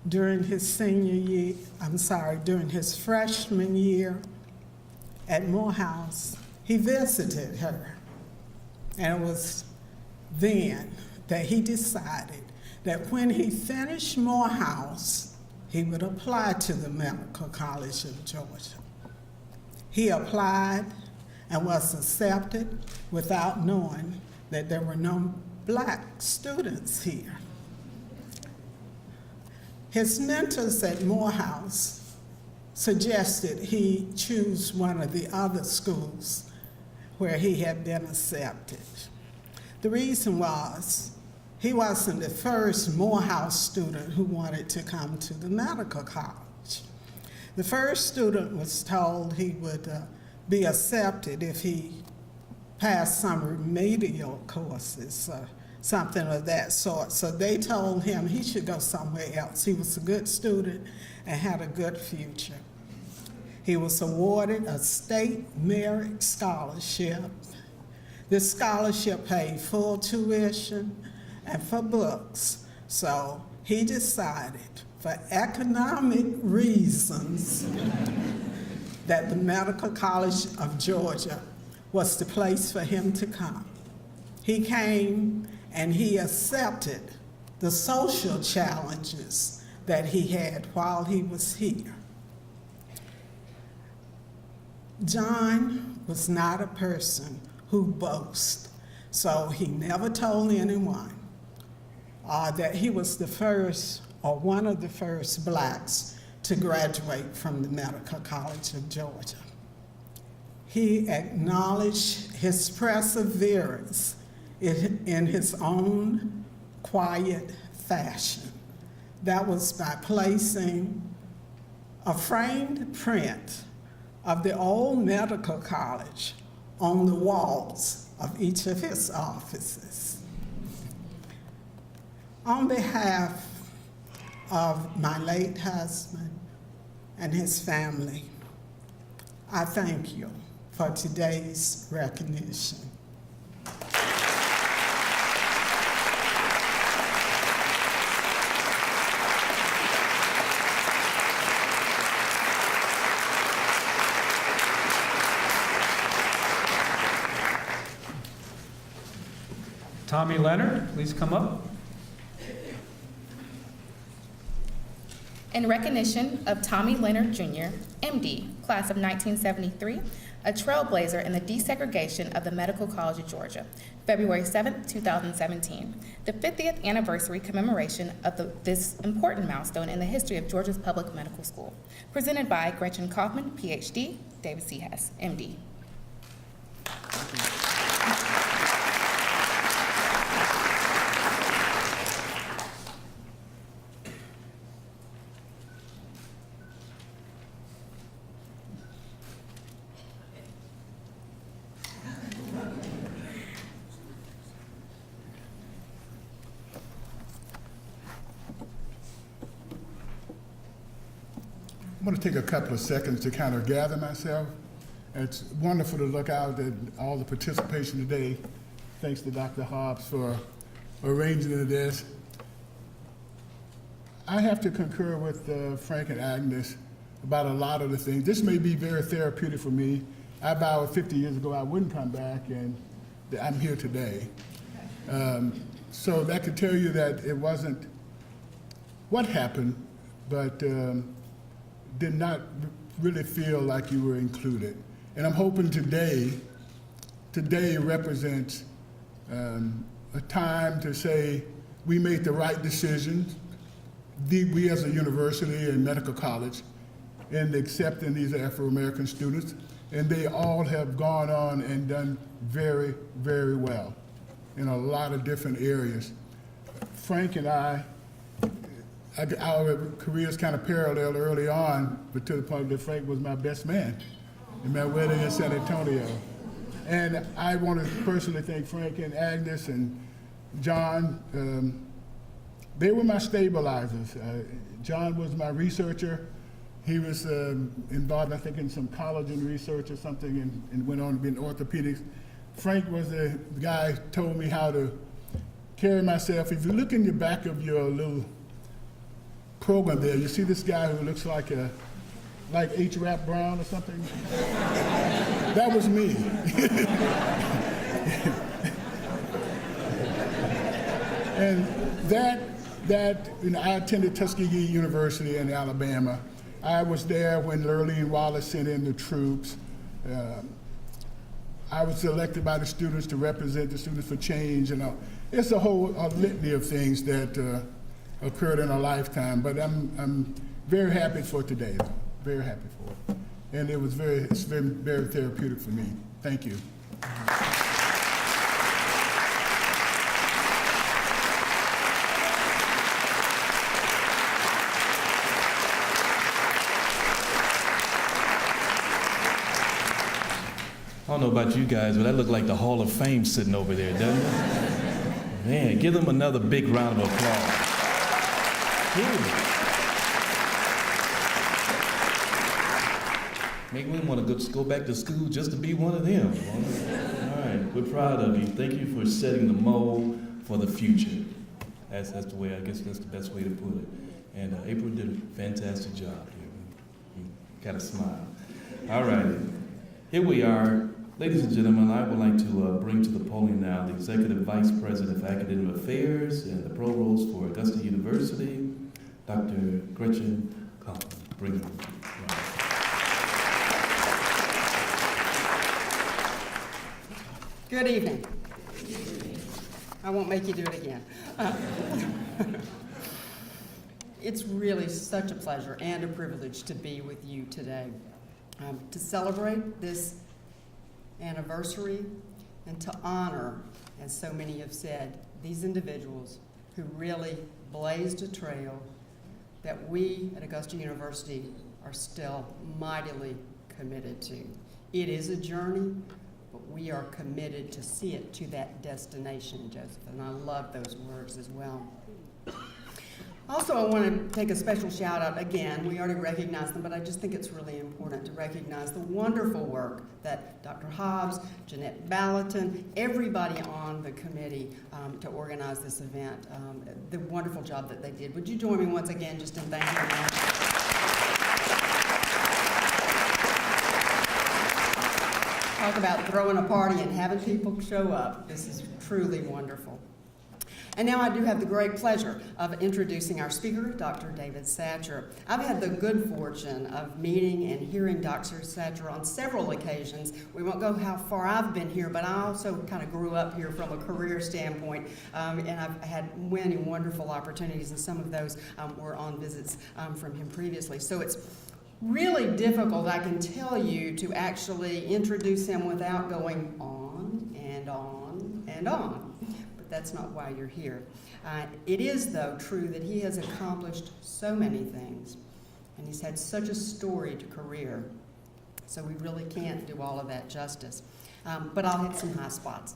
during his during his freshman year at Morehouse, he visited her. And it was then that he decided that when he finished Morehouse, he would apply to the Medical College of Georgia. He applied and was accepted without knowing that there were no black students here. His mentors at Morehouse suggested he choose one of the other schools where he had been accepted. The reason was he wasn't the first Morehouse student who wanted to come to the medical college. The first student was told he would be accepted if he passed some remedial courses or something of that sort. So they told him he should go somewhere else. He was a good student and had a good future. He was awarded a state merit scholarship. This scholarship paid full tuition and for books. So he decided, for economic reasons, that the Medical College of Georgia was the place for him to come. He came and he accepted the social challenges that he had while he was here. John was not a person who boasts, so he never told anyone that he was the first or one of the first blacks to graduate from the Medical College of Georgia. He acknowledged his perseverance in his own quiet fashion. That was by placing a framed print of the old medical college on the walls of each of his offices. On behalf of my late husband and his family, I thank you for today's recognition. Tommy Leonard, please come up. In recognition of Tommy Leonard Jr., MD, class of 1973, a trailblazer in the desegregation of the Medical College of Georgia, February 7, 2017, the 50th anniversary commemoration of this important milestone in the history of Georgia's public medical school. Presented by Gretchen Kaufman, PhD, David C. Hess, MD. I'm going to take a couple of seconds to kind of gather myself. It's wonderful to look out at all the participation today. Thanks to Dr. Hobbs for arranging this. I have to concur with Frank and Agnes about a lot of the things. This may be very therapeutic for me. I vowed 50 years ago I wouldn't come back, and I'm here today. So that could tell you that it wasn't what happened, but did not really feel like you were included. And I'm hoping today represents a time to say we made the right decisions, we as a university and medical college, in accepting these Afro-American students, and they all have gone on and done very, very well in a lot of different areas. Frank and our careers kind of paralleled early on, but to the point that Frank was my best man in my wedding in San Antonio. And I want to personally thank Frank and Agnes and John. They were my stabilizers. John was my researcher. He was involved, I think, in some collagen research or something, and went on to be in orthopedics. Frank was the guy who told me how to carry myself. If you look in the back of your little program there, you see this guy who looks like H. Rap Brown or something? That was me. And that I attended Tuskegee University in Alabama. I was there when Lurleen Wallace sent in the troops. I was elected by the students to represent the Students for Change, and it's a whole litany of things that occurred in a lifetime. But I'm very happy for today, though. Very happy for it, and it's been very therapeutic for me. Thank you. I don't know about you guys, but that looked like the Hall of Fame sitting over there, doesn't it? Man, give them another big round of applause. Ooh. Make me want to go back to school just to be one of them. All right, we're proud of you. Thank you for setting the mold for the future. That's the way, I guess that's the best way to put it. And April did a fantastic job here. You got a smile. All right, here we are. Ladies and gentlemen, I would like to bring to the podium now the Executive Vice President of Academic Affairs and the Provost for Augusta University, Dr. Gretchen Kaufman. Bring her. Good evening. I won't make you do it again. It's really such a pleasure and a privilege to be with you today, to celebrate this anniversary and to honor, as so many have said, these individuals who really blazed a trail that we at Augusta University are still mightily committed to. It is a journey, but we are committed to see it to that destination, Joseph, and I love those words as well. Also, I want to take a special shout out again. We already recognized them, but I just think it's really important to recognize the wonderful work that Dr. Hobbs, Jeanette Ballatin, everybody on the committee to organize this event, the wonderful job that they did. Would you join me once again just in thanking them? Talk about throwing a party and having people show up. This is truly wonderful. And now I do have the great pleasure of introducing our speaker, Dr. David Satcher. I've had the good fortune of meeting and hearing Dr. Satcher on several occasions. We won't go how far I've been here, but I also kind of grew up here from a career standpoint, and I've had many wonderful opportunities, and some of those were on visits from him previously. So it's really difficult, I can tell you, to actually introduce him without going on and on and on. That's not why you're here. It is, though, true that he has accomplished so many things, and he's had such a storied career, so we really can't do all of that justice. But I'll hit some high spots.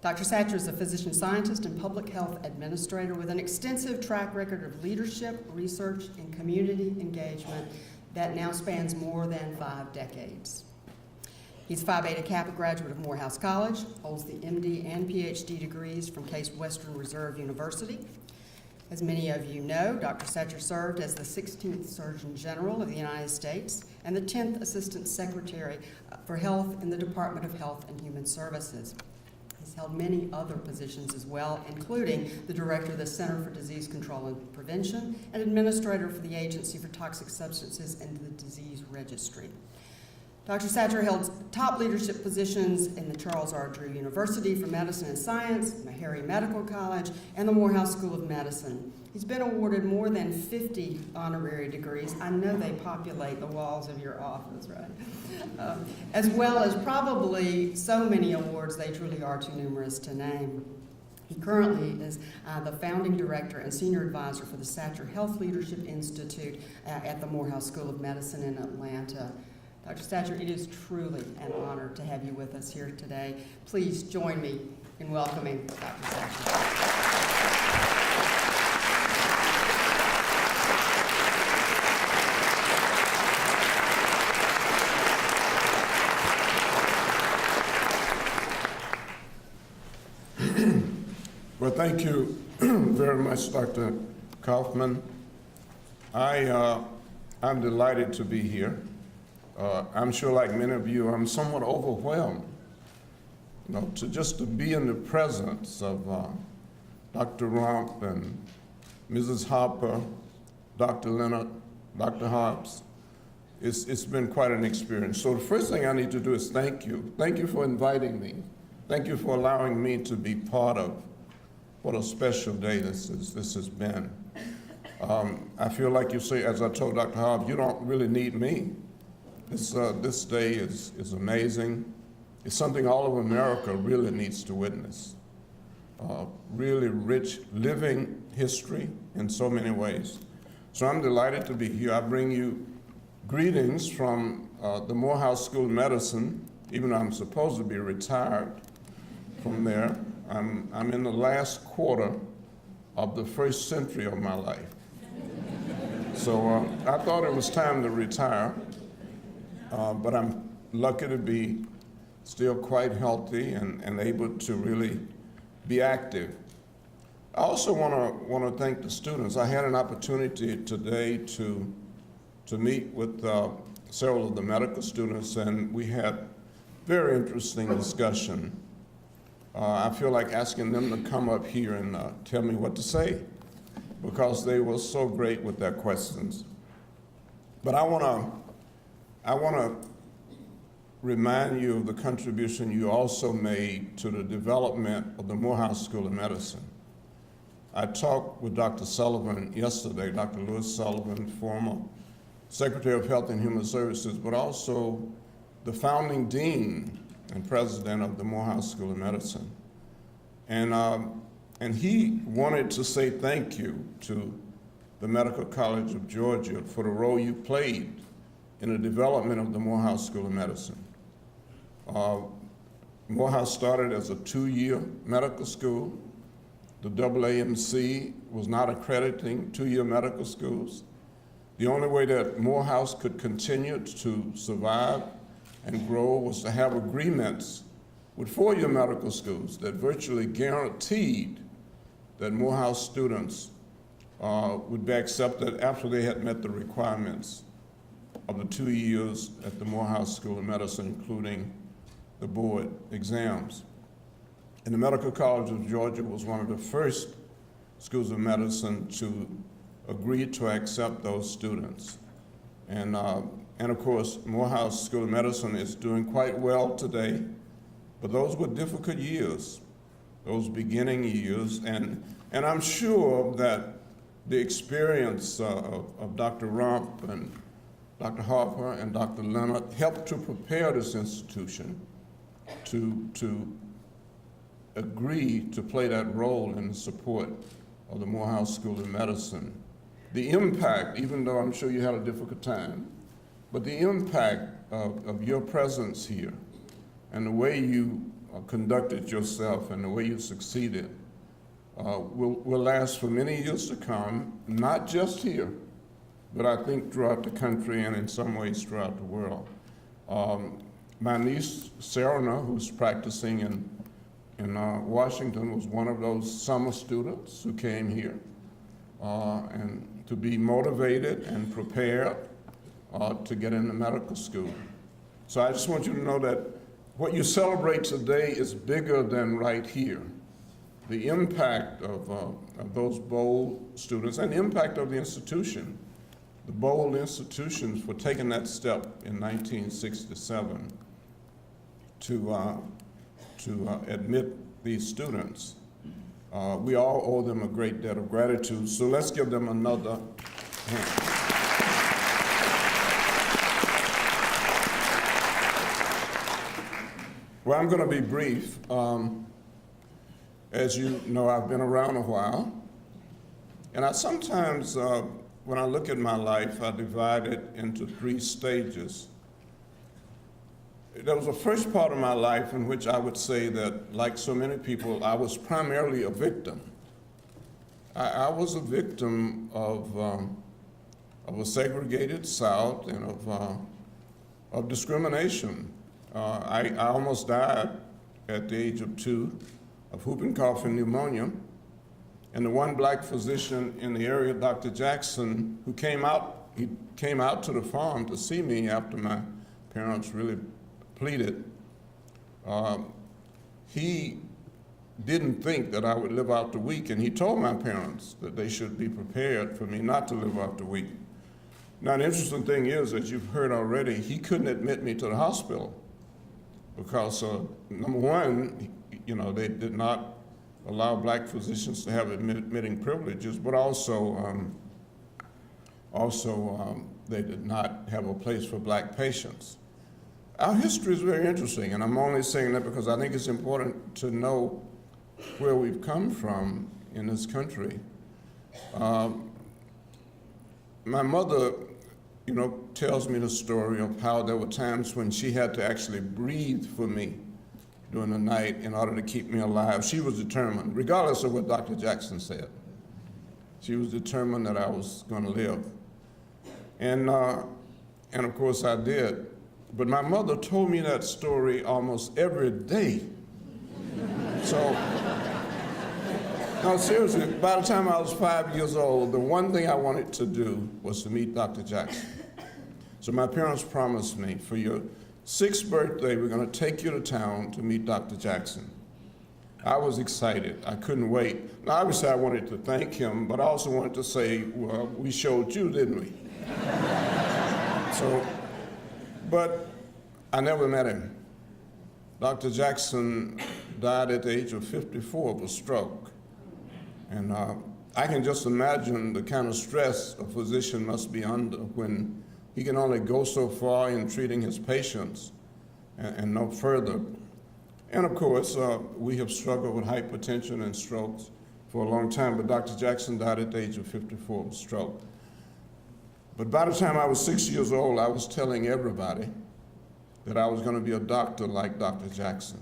Dr. Satcher is a physician scientist and public health administrator with an extensive track record of leadership, research, and community engagement that now spans more than 5 decades. He's Phi Beta Kappa graduate of Morehouse College, holds the MD and PhD degrees from Case Western Reserve University. As many of you know, Dr. Satcher served as the 16th Surgeon General of the United States and the 10th Assistant Secretary for Health in the Department of Health and Human Services. He's held many other positions as well, including the Director of the Center for Disease Control and Prevention and Administrator for the Agency for Toxic Substances and the Disease Registry. Dr. Satcher held top leadership positions in the Charles R. Drew University for Medicine and Science, Meharry Medical College, and the Morehouse School of Medicine. He's been awarded more than 50 honorary degrees. I know they populate the walls of your office, right? As well as probably so many awards, they truly are too numerous to name. He currently is the founding director and senior advisor for the Satcher Health Leadership Institute at the Morehouse School of Medicine in Atlanta. Dr. Satcher, it is truly an honor to have you with us here today. Please join me in welcoming Dr. Satcher. Well, thank you very much, Dr. Kaufman. I'm delighted to be here. I'm sure, like many of you, I'm somewhat overwhelmed, to be in the presence of Dr. Rump and Mrs. Harper, Dr. Leonard, Dr. Harps. It's been quite an experience. So the first thing I need to do is thank you. Thank you for inviting me. Thank you for allowing me to be part of what a special day this has been. I feel like you say, as I told Dr. Harp, you don't really need me. This day is amazing. It's something all of America really needs to witness. Really rich living history in so many ways. So I'm delighted to be here. I bring you greetings from the Morehouse School of Medicine, even though I'm supposed to be retired from there. I'm in the last quarter of the first century of my life. So I thought it was time to retire. But I'm lucky to be still quite healthy and able to really be active. I also want to thank the students. I had an opportunity today to meet with several of the medical students, and we had very interesting discussion. I feel like asking them to come up here and tell me what to say, because they were so great with their questions. But I want to remind you of the contribution you also made to the development of the Morehouse School of Medicine. I talked with Dr. Sullivan yesterday, Dr. Lewis Sullivan, former Secretary of Health and Human Services, but also the founding dean and president of the Morehouse School of Medicine. And he wanted to say thank you to the Medical College of Georgia for the role you played in the development of the Morehouse School of Medicine. Morehouse started as a 2-year medical school. The AAMC was not accrediting 2-year medical schools. The only way that Morehouse could continue to survive and grow was to have agreements with 4-year medical schools that virtually guaranteed that Morehouse students would be accepted after they had met the requirements of the 2 years at the Morehouse School of Medicine, including the board exams. And the Medical College of Georgia was one of the first schools of medicine to agree to accept those students. And of course, Morehouse School of Medicine is doing quite well today, but those were difficult years, those beginning years, and I'm sure that the experience of Dr. Rump and Dr. Harper and Dr. Leonard helped to prepare this institution to agree to play that role in the support of the Morehouse School of Medicine. The impact, even though I'm sure you had a difficult time, but the impact of your presence here and the way you conducted yourself and the way you succeeded will last for many years to come, not just here, but I think throughout the country and in some ways throughout the world. My niece, Serena, who's practicing in Washington, was one of those summer students who came here and to be motivated and prepared to get into medical school. So I just want you to know that what you celebrate today is bigger than right here. The impact of those bold students and the impact of the institution, the bold institutions for taking that step in 1967 to admit these students. We all owe them a great debt of gratitude, so let's give them another hand. Well, I'm going to be brief. As you know, I've been around a while, and I sometimes, when I look at my life, I divide it into 3 stages. There was a first part of my life in which I would say that, like so many people, I was primarily a victim. I was a victim of a segregated South and of discrimination. I almost died at the age of 2 of whooping cough and pneumonia. And the one black physician in the area, Dr. Jackson, who came out to the farm to see me after my parents really pleaded. He didn't think that I would live out the week, and he told my parents that they should be prepared for me not to live out the week. Now, the interesting thing is, as you've heard already, he couldn't admit me to the hospital because, number one, you know, they did not allow black physicians to have admitting privileges, but also they did not have a place for black patients. Our history is very interesting, and I'm only saying that because I think it's important to know where we've come from in this country. My mother, you know, tells me the story of how there were times when she had to actually breathe for me during the night in order to keep me alive. She was determined, regardless of what Dr. Jackson said. She was determined that I was going to live. And of course I did. But my mother told me that story almost every day. So, no, seriously, by the time I was 5 years old, the one thing I wanted to do was to meet Dr. Jackson. So my parents promised me, for your 6th birthday, we're going to take you to town to meet Dr. Jackson. I was excited. I couldn't wait. Now, obviously, I wanted to thank him, but I also wanted to say, well, we showed you, didn't we? But I never met him. Dr. Jackson died at the age of 54 of a stroke. And I can just imagine the kind of stress a physician must be under when he can only go so far in treating his patients and no further. And of course, we have struggled with hypertension and strokes for a long time, but Dr. Jackson died at the age of 54 of a stroke. But by the time I was 6 years old, I was telling everybody that I was going to be a doctor like Dr. Jackson.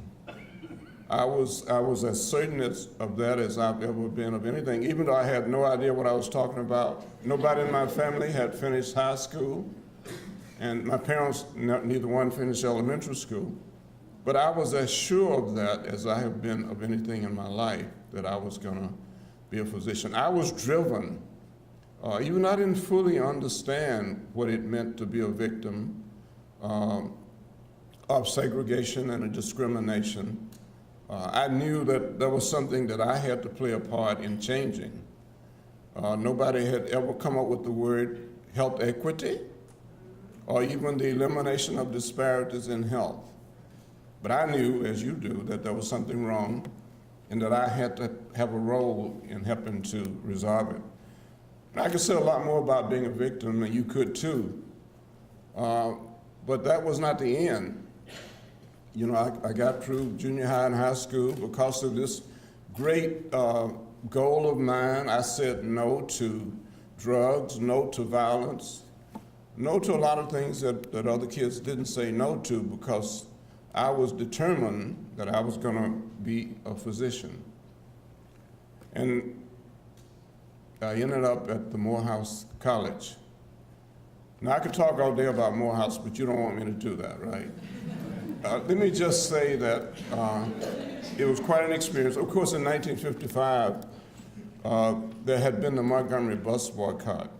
I was as certain of that as I've ever been of anything, even though I had no idea what I was talking about. Nobody in my family had finished high school, and my parents, neither one finished elementary school. But I was as sure of that as I have been of anything in my life, that I was going to be a physician. I was driven. Even I didn't fully understand what it meant to be a victim of of segregation and discrimination, I knew that there was something that I had to play a part in changing. Nobody had ever come up with the word health equity or even the elimination of disparities in health. But I knew, as you do, that there was something wrong and that I had to have a role in helping to resolve it. And I could say a lot more about being a victim, and you could too. But that was not the end. You know, I got through junior high and high school because of this great goal of mine. I said no to drugs, no to violence, no to a lot of things that other kids didn't say no to, because I was determined that I was going to be a physician. And I ended up at the Morehouse College. Now, I could talk all day about Morehouse, but you don't want me to do that, right? Let me just say that it was quite an experience. Of course, in 1955, there had been the Montgomery bus boycott,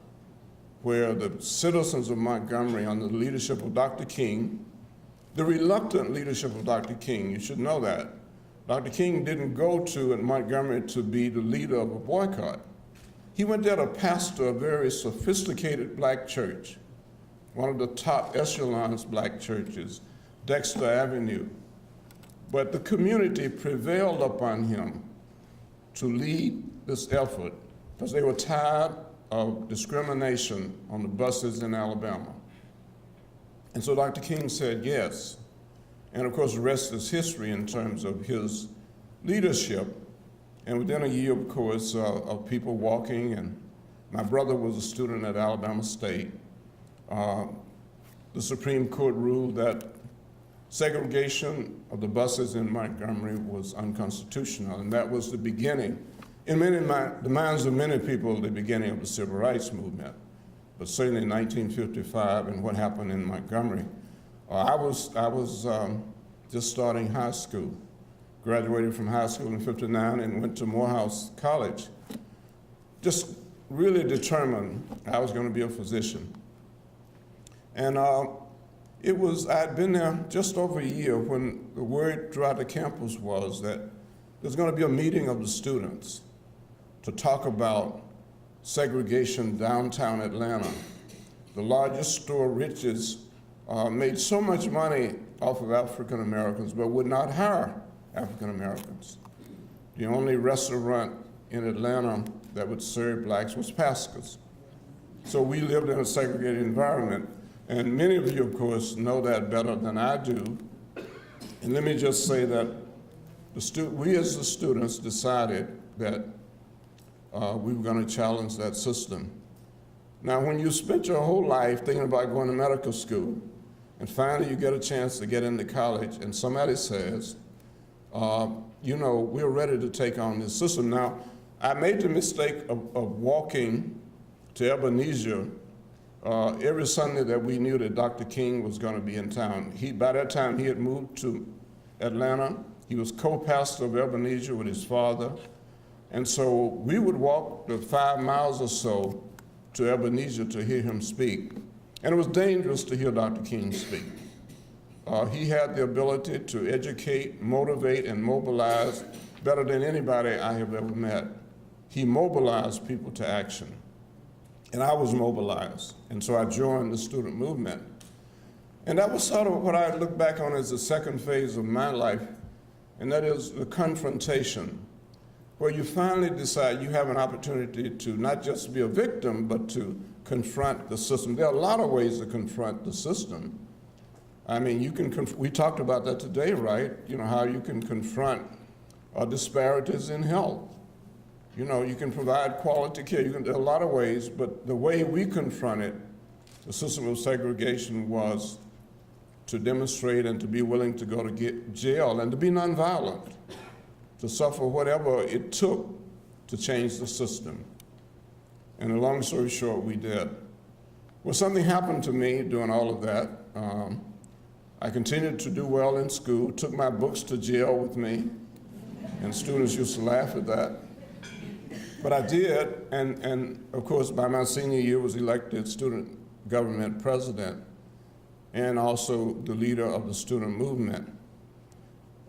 where the citizens of Montgomery, under the leadership of Dr. King, the reluctant leadership of Dr. King, you should know that. Dr. King didn't go to Montgomery to be the leader of a boycott. He went there to pastor a very sophisticated black church, one of the top echelons black churches, Dexter Avenue. But the community prevailed upon him to lead this effort because they were tired of discrimination on the buses in Alabama. And so Dr. King said yes. And of course, the rest is history in terms of his leadership. And within a year, of course, of people walking, and my brother was a student at Alabama State, the Supreme Court ruled that segregation of the buses in Montgomery was unconstitutional, and that was the beginning, in the minds of many people, the beginning of the civil rights movement. But certainly in 1955 and what happened in Montgomery, I was just starting high school, graduated from high school in '59 and went to Morehouse College, just really determined I was going to be a physician. And I'd been there just over a year when the word throughout the campus was that there's going to be a meeting of the students to talk about segregation downtown Atlanta. The largest store, Rich's, made so much money off of African Americans, but would not hire African Americans. The only restaurant in Atlanta that would serve blacks was Pasca's. So we lived in a segregated environment. And many of you, of course, know that better than I do. And let me just say that we as the students decided that we were going to challenge that system. Now, when you spent your whole life thinking about going to medical school, and finally you get a chance to get into college, and somebody says, you know, we're ready to take on this system. Now, I made the mistake of walking to Ebenezer every Sunday that we knew that Dr. King was going to be in town. By that time, he had moved to Atlanta. He was co-pastor of Ebenezer with his father. And so we would walk the 5 miles or so to Ebenezer to hear him speak. And it was dangerous to hear Dr. King speak. He had the ability to educate, motivate, and mobilize better than anybody I have ever met. He mobilized people to action. And I was mobilized. And so I joined the student movement. And that was sort of what I look back on as the second phase of my life, and that is the confrontation, where you finally decide you have an opportunity to not just be a victim, but to confront the system. There are a lot of ways to confront the system. I mean, we talked about that today, right? You know, how you can confront disparities in health. You know, you can provide quality care. There are a lot of ways, but the way we confronted the system of segregation was to demonstrate and to be willing to go to jail and to be nonviolent, to suffer whatever it took to change the system. And a long story short, we did. Well, something happened to me doing all of that. I continued to do well in school, took my books to jail with me, and students used to laugh at that. But I did, and of course, by my senior year, was elected student government president. and also the leader of the student movement.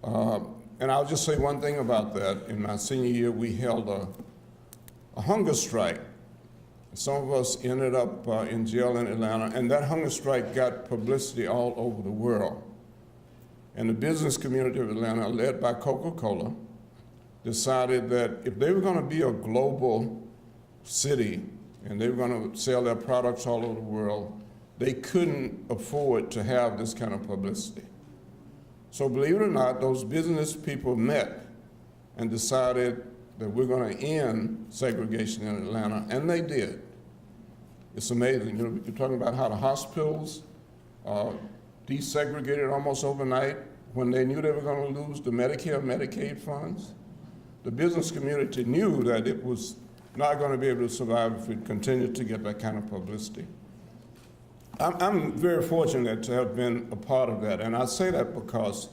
And I'll just say one thing about that. In my senior year, we held a hunger strike. Some of us ended up in jail in Atlanta, and that hunger strike got publicity all over the world. And the business community of Atlanta, led by Coca-Cola, decided that if they were going to be a global city and they were going to sell their products all over the world, they couldn't afford to have this kind of publicity. So believe it or not, those business people met and decided that we're going to end segregation in Atlanta, and they did. It's amazing. You know, you're talking about how the hospitals desegregated almost overnight when they knew they were going to lose the Medicare and Medicaid funds. The business community knew that it was not going to be able to survive if it continued to get that kind of publicity. I'm very fortunate to have been a part of that, and I say that because,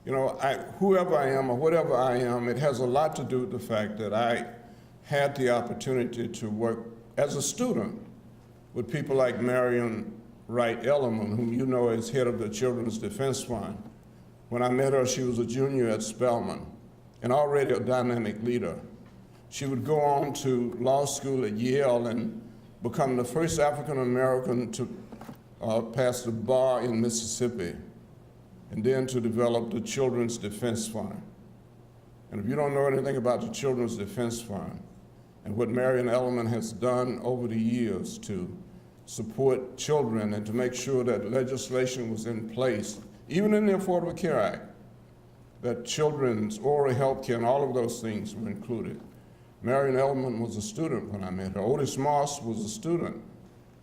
you know, whoever I am or whatever I am, it has a lot to do with the fact that I had the opportunity to work as a student with people like Marion Wright Ellerman, whom you know as head of the Children's Defense Fund. When I met her, she was a junior at Spelman and already a dynamic leader. She would go on to law school at Yale and become the first African American to pass the bar in Mississippi, and then to develop the Children's Defense Fund. And if you don't know anything about the Children's Defense Fund and what Marion Ellerman has done over the years to support children and to make sure that legislation was in place, even in the Affordable Care Act, that children's oral health care and all of those things were included. Marion Ellerman was a student when I met her. Otis Moss was a student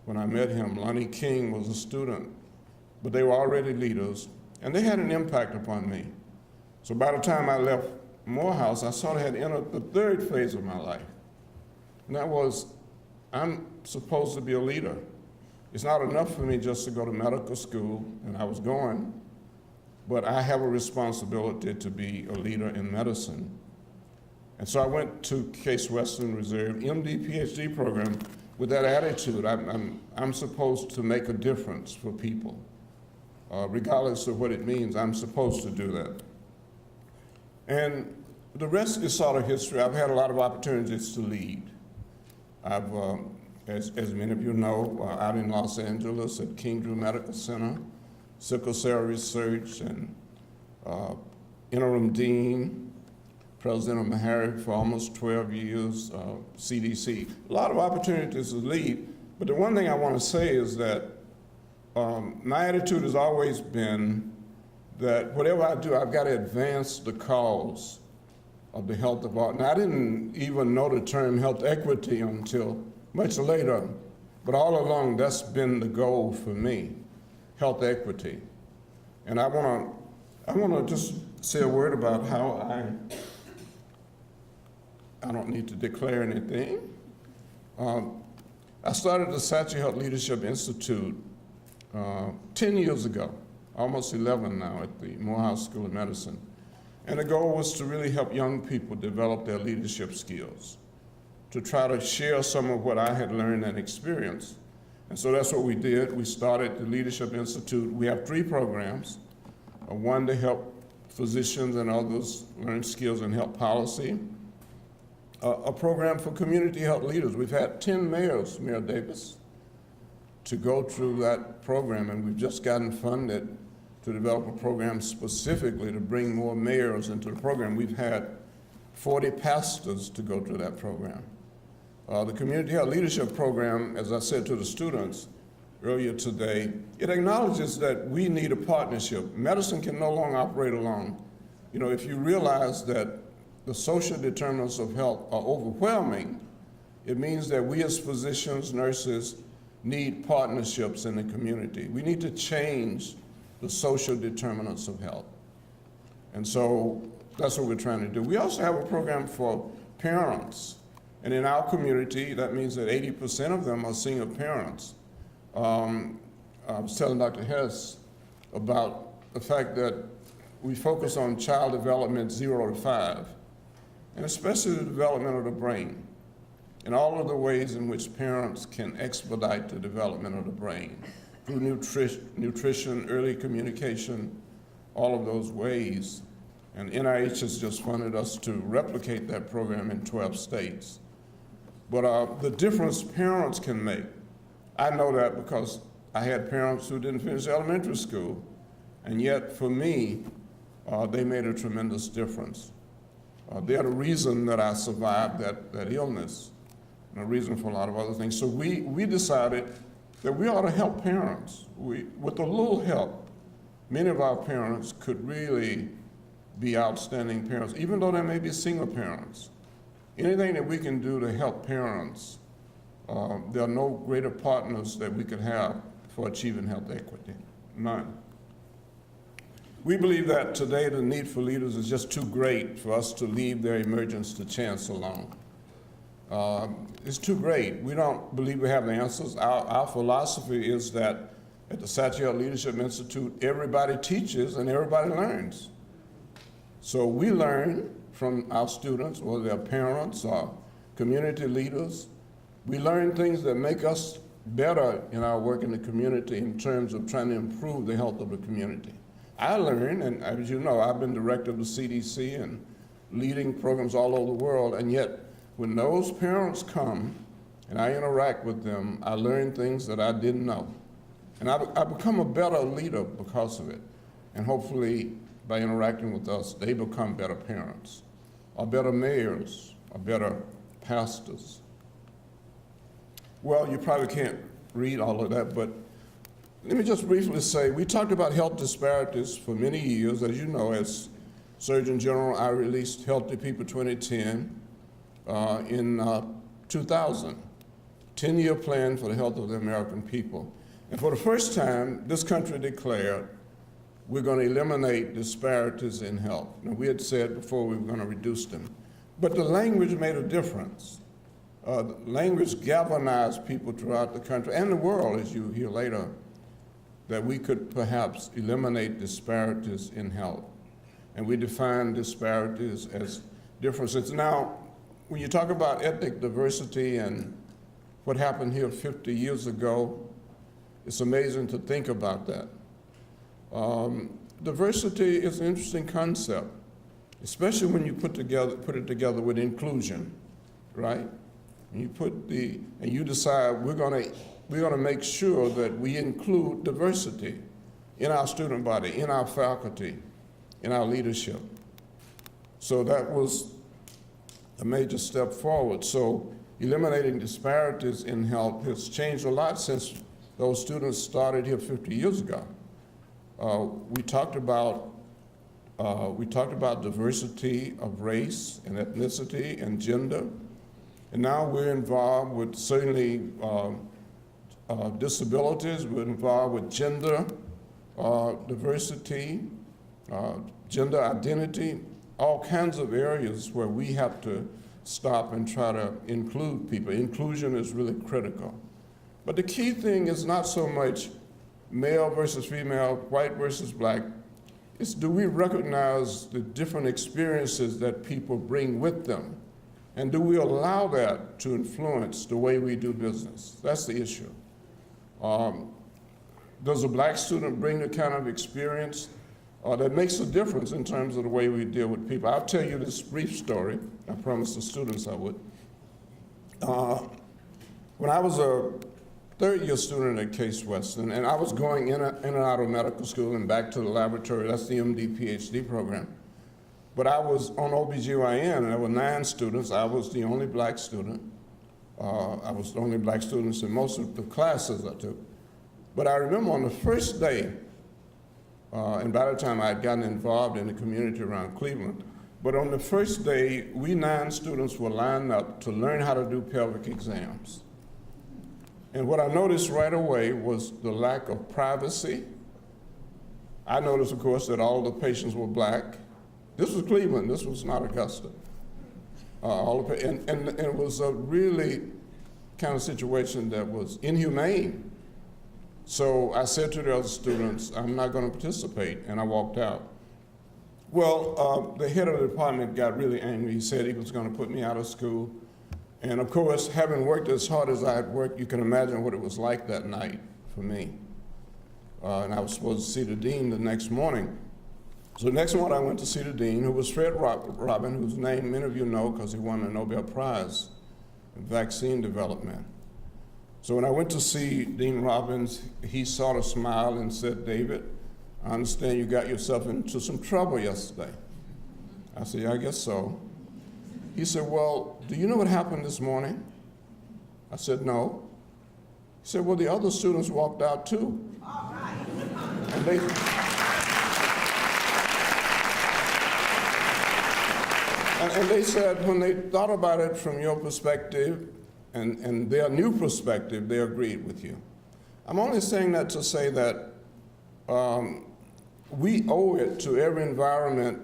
when I met him. Lonnie King was a student. But they were already leaders, and they had an impact upon me. So by the time I left Morehouse, I sort of had entered the third phase of my life. And that was, I'm supposed to be a leader. It's not enough for me just to go to medical school, and I was going, but I have a responsibility to be a leader in medicine. And so I went to Case Western Reserve MD PhD program with that attitude. I'm supposed to make a difference for people. Regardless of what it means, I'm supposed to do that. And the rest is sort of history. I've had a lot of opportunities to lead. I've, as many of you know, out in Los Angeles at King Drew Medical Center, sickle cell research, and interim dean, president of Meharry for almost 12 years, CDC. A lot of opportunities to lead, but the one thing I want to say is that my attitude has always been that whatever I do, I've got to advance the cause of the health of all. Now, I didn't even know the term health equity until much later, but all along that's been the goal for me, health equity. And I want to just say a word about how I don't need to declare anything. I started the Satcher Health Leadership Institute 10 years ago, almost 11 now, at the Morehouse School of Medicine. And the goal was to really help young people develop their leadership skills, to try to share some of what I had learned and experienced. And so that's what we did. We started the Leadership Institute. We have 3 programs, one to help physicians and others learn skills in health policy, a program for community health leaders. We've had 10 mayors, Mayor Davis, to go through that program, and we've just gotten funded to develop a program specifically to bring more mayors into the program. We've had 40 pastors to go through that program. The Community Health Leadership Program, as I said to the students earlier today, it acknowledges that we need a partnership. Medicine can no longer operate alone. You know, if you realize that the social determinants of health are overwhelming, it means that we as physicians, nurses, need partnerships in the community. We need to change the social determinants of health. And so that's what we're trying to do. We also have a program for parents. And in our community, that means that 80% of them are single parents. I was telling Dr. Hess about the fact that we focus on child development 0 to 5, and especially the development of the brain, and all of the ways in which parents can expedite the development of the brain. through nutrition, early communication, all of those ways. And NIH has just funded us to replicate that program in 12 states. But the difference parents can make, I know that because I had parents who didn't finish elementary school, and yet for me, they made a tremendous difference. They're the reason that I survived that illness, and a reason for a lot of other things. So we decided that we ought to help parents. With a little help, many of our parents could really be outstanding parents, even though they may be single parents. Anything that we can do to help parents, there are no greater partners that we could have for achieving health equity, none. We believe that today the need for leaders is just too great for us to leave their emergence to chance alone. It's too great. We don't believe we have the answers. Our philosophy is that at the Satchel Leadership Institute, everybody teaches and everybody learns. So we learn from our students, whether they're parents or community leaders. We learn things that make us better in our work in the community in terms of trying to improve the health of the community. I learn, and as you know, I've been director of the CDC and leading programs all over the world, and yet when those parents come and I interact with them, I learn things that I didn't know. And I become a better leader because of it. And hopefully, by interacting with us, they become better parents, or better mayors, or better pastors. Well, you probably can't read all of that, but let me just briefly say, we talked about health disparities for many years. As you know, as Surgeon General, I released Healthy People 2010 in 2000, 10-year plan for the health of the American people. And for the first time, this country declared we're going to eliminate disparities in health. Now, we had said before we were going to reduce them. But the language made a difference. The language galvanized people throughout the country and the world, as you hear later, that we could perhaps eliminate disparities in health. And we define disparities as differences. Now, when you talk about ethnic diversity and what happened here 50 years ago, it's amazing to think about that. Diversity is an interesting concept, especially when you put it together with inclusion, right? And you decide we're gonna make sure that we include diversity in our student body, in our faculty, in our leadership. So that was a major step forward. So eliminating disparities in health has changed a lot since those students started here 50 years ago. We talked about diversity of race and ethnicity and gender, and now we're involved with certainly disabilities. We're involved with gender diversity, gender identity, all kinds of areas where we have to stop and try to include people. Inclusion is really critical. But the key thing is not so much male versus female, white versus black. It's do we recognize the different experiences that people bring with them? And do we allow that to influence the way we do business? That's the issue. Does a black student bring the kind of experience that makes a difference in terms of the way we deal with people? I'll tell you this brief story. I promised the students I would. When I was a third-year student at Case Western, and I was going in and out of medical school and back to the laboratory. That's the MD, PhD program. But I was on OBGYN, and there were 9 students. I was the only black student. I was the only black students in most of the classes I took. But I remember on the first day, and by the time I had gotten involved in the community around Cleveland, but on the first day, we 9 students were lined up to learn how to do pelvic exams. And what I noticed right away was the lack of privacy. I noticed, of course, that all the patients were black. This was Cleveland, this was not Augusta. And it was a really kind of situation that was inhumane. So I said to the other students, I'm not going to participate, and I walked out. Well, the head of the department got really angry. He said he was going to put me out of school. And of course, having worked as hard as I had worked, you can imagine what it was like that night for me. and I was supposed to see the dean the next morning. So the next morning I went to see the dean, who was Fred Robin, whose name many of you know because he won a Nobel Prize in vaccine development. So when I went to see Dean Robbins, he sort of smiled and said, "David, I understand you got yourself into some trouble yesterday." I said, "Yeah, I guess so." He said, "Well, do you know what happened this morning?" I said, "No." He said, "Well, the other students walked out too." All right. And they said when they thought about it from your perspective and their new perspective, they agreed with you. I'm only saying that to say that we owe it to every environment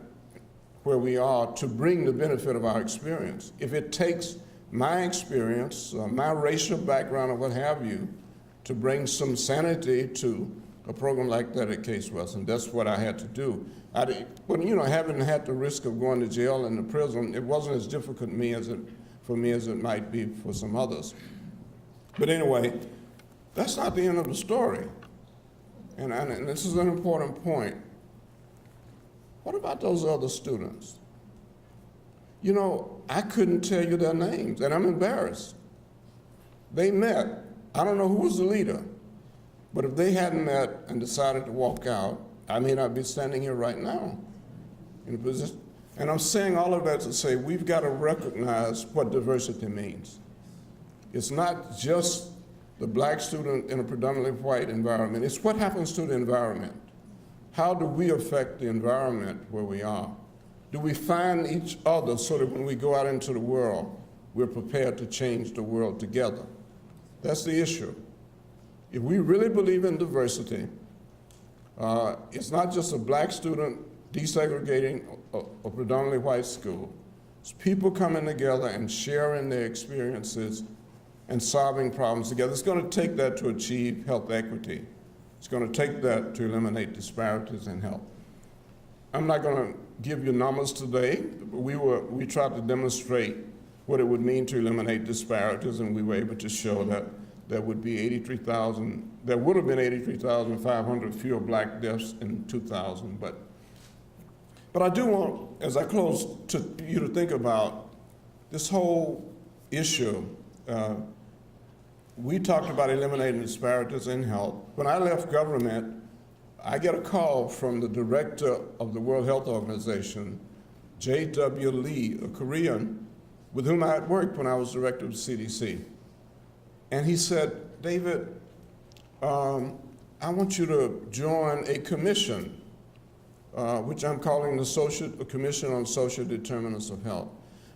where we are to bring the benefit of our experience. If it takes my experience, my racial background or what have you, to bring some sanity to a program like that at Case Western, that's what I had to do. But you know, having had the risk of going to jail and to prison, it wasn't as difficult for me as it might be for some others. But anyway, that's not the end of the story. And this is an important point. What about those other students? You know, I couldn't tell you their names, and I'm embarrassed. They met. I don't know who was the leader, but if they hadn't met and decided to walk out, I may not be standing here right now in a position. And I'm saying all of that to say we've got to recognize what diversity means. It's not just the black student in a predominantly white environment. It's what happens to the environment. How do we affect the environment where we are? Do we find each other so that when we go out into the world, we're prepared to change the world together? That's the issue. If we really believe in diversity, it's not just a black student desegregating a predominantly white school. It's people coming together and sharing their experiences and solving problems together. It's going to take that to achieve health equity. It's going to take that to eliminate disparities in health. I'm not going to give you numbers today, but we tried to demonstrate what it would mean to eliminate disparities, and we were able to show that there would be 83,000, there would have been 83,500 fewer black deaths in 2000. But I do want, as I close, you to think about this whole issue. We talked about eliminating disparities in health. When I left government, I get a call from the director of the World Health Organization, J.W. Lee, a Korean, with whom I had worked when I was director of the CDC. And he said, "David, I want you to join a commission, which I'm calling the Commission on Social Determinants of Health."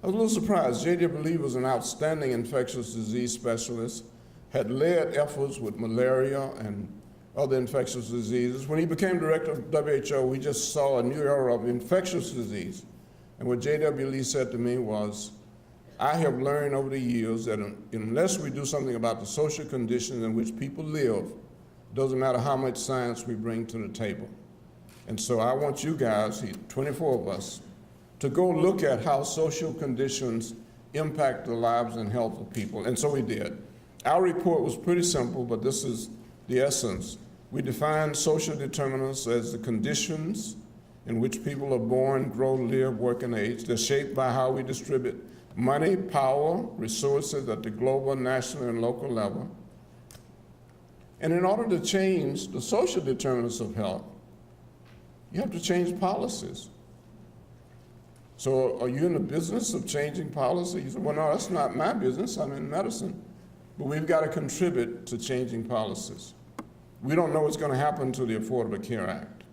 I was a little surprised. J.W. Lee was an outstanding infectious disease specialist, had led efforts with malaria and other infectious diseases. When he became director of WHO, we just saw a new era of infectious disease. And what J.W. Lee said to me was, "I have learned over the years that unless we do something about the social conditions in which people live, doesn't matter how much science we bring to the table. And so I want you guys, 24 of us, to go look at how social conditions impact the lives and health of people." And so we did. Our report was pretty simple, but this is the essence. We defined social determinants as the conditions in which people are born, grow, live, work, and age. They're shaped by how we distribute money, power, resources at the global, national, and local level. And in order to change the social determinants of health, you have to change policies. So are you in the business of changing policy? You say, "Well, no, that's not my business. I'm in medicine." But we've got to contribute to changing policies. We don't know what's going to happen to the Affordable Care Act.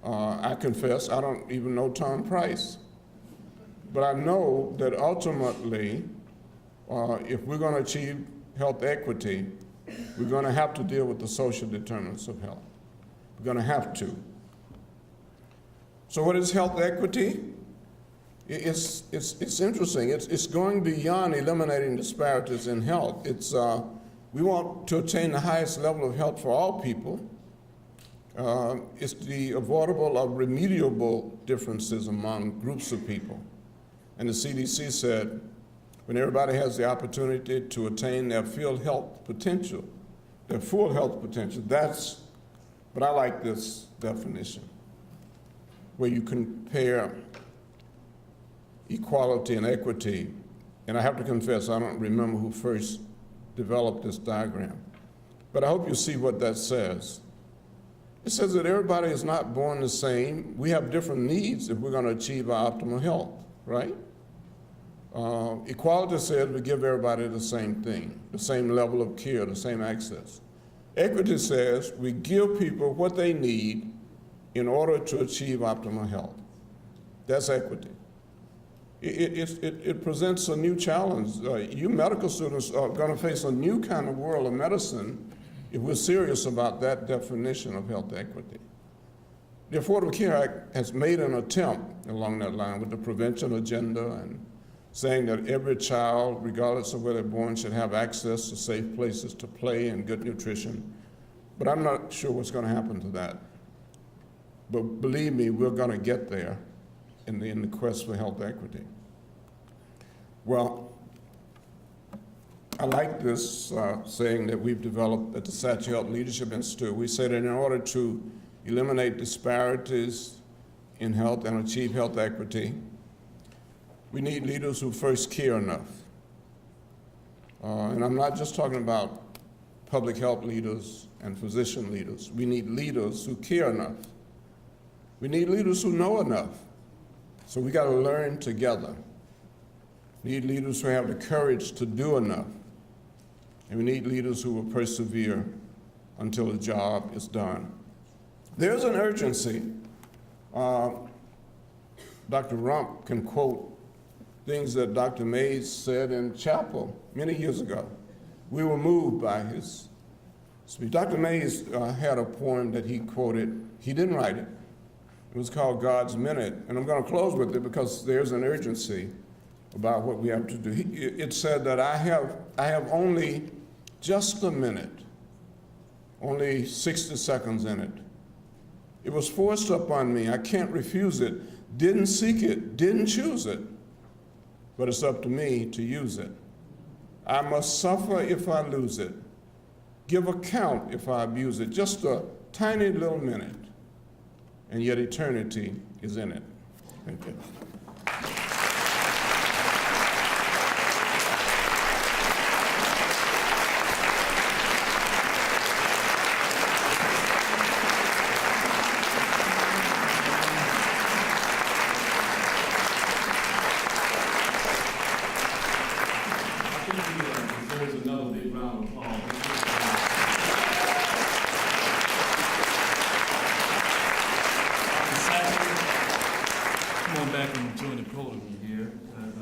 I confess, I don't even know Tom Price. But I know that ultimately, if we're going to achieve health equity, we're going to have to deal with the social determinants of health. We're going to have to. So what is health equity? It's interesting. It's going beyond eliminating disparities in health. We want to attain the highest level of health for all people. It's the avoidable or remediable differences among groups of people. And the CDC said, when everybody has the opportunity to attain their full health potential, that's But I like this definition, where you compare equality and equity. And I have to confess, I don't remember who first developed this diagram. But I hope you see what that says. It says that everybody is not born the same. We have different needs if we're going to achieve our optimal health, right? Equality says we give everybody the same thing, the same level of care, the same access. Equity says we give people what they need in order to achieve optimal health. That's equity. It presents a new challenge. You medical students are going to face a new kind of world of medicine if we're serious about that definition of health equity. The Affordable Care Act has made an attempt along that line with the prevention agenda and saying that every child, regardless of where they're born, should have access to safe places to play and good nutrition. But I'm not sure what's going to happen to that. But believe me, we're going to get there in the quest for health equity. Well, I like this saying that we've developed at the Satcher Health Leadership Institute. We say that in order to eliminate disparities in health and achieve health equity, we need leaders who first care enough. And I'm not just talking about public health leaders and physician leaders. We need leaders who care enough. We need leaders who know enough. So we got to learn together. We need leaders who have the courage to do enough. And we need leaders who will persevere until the job is done. There's an urgency. Dr. Rump can quote things that Dr. Mays said in chapel many years ago. We were moved by his speech. Dr. Mays had a poem that he quoted. He didn't write it. It was called God's Minute. And I'm going to close with it because there's an urgency about what we have to do. It said that I have only just a minute, only 60 seconds in it. It was forced upon me. I can't refuse it. Didn't seek it, didn't choose it. But it's up to me to use it. I must suffer if I lose it. Give account if I abuse it. Just a tiny little minute. And yet eternity is in it. Thank you. Deserves another big round of applause. Come on back and join the podium here, because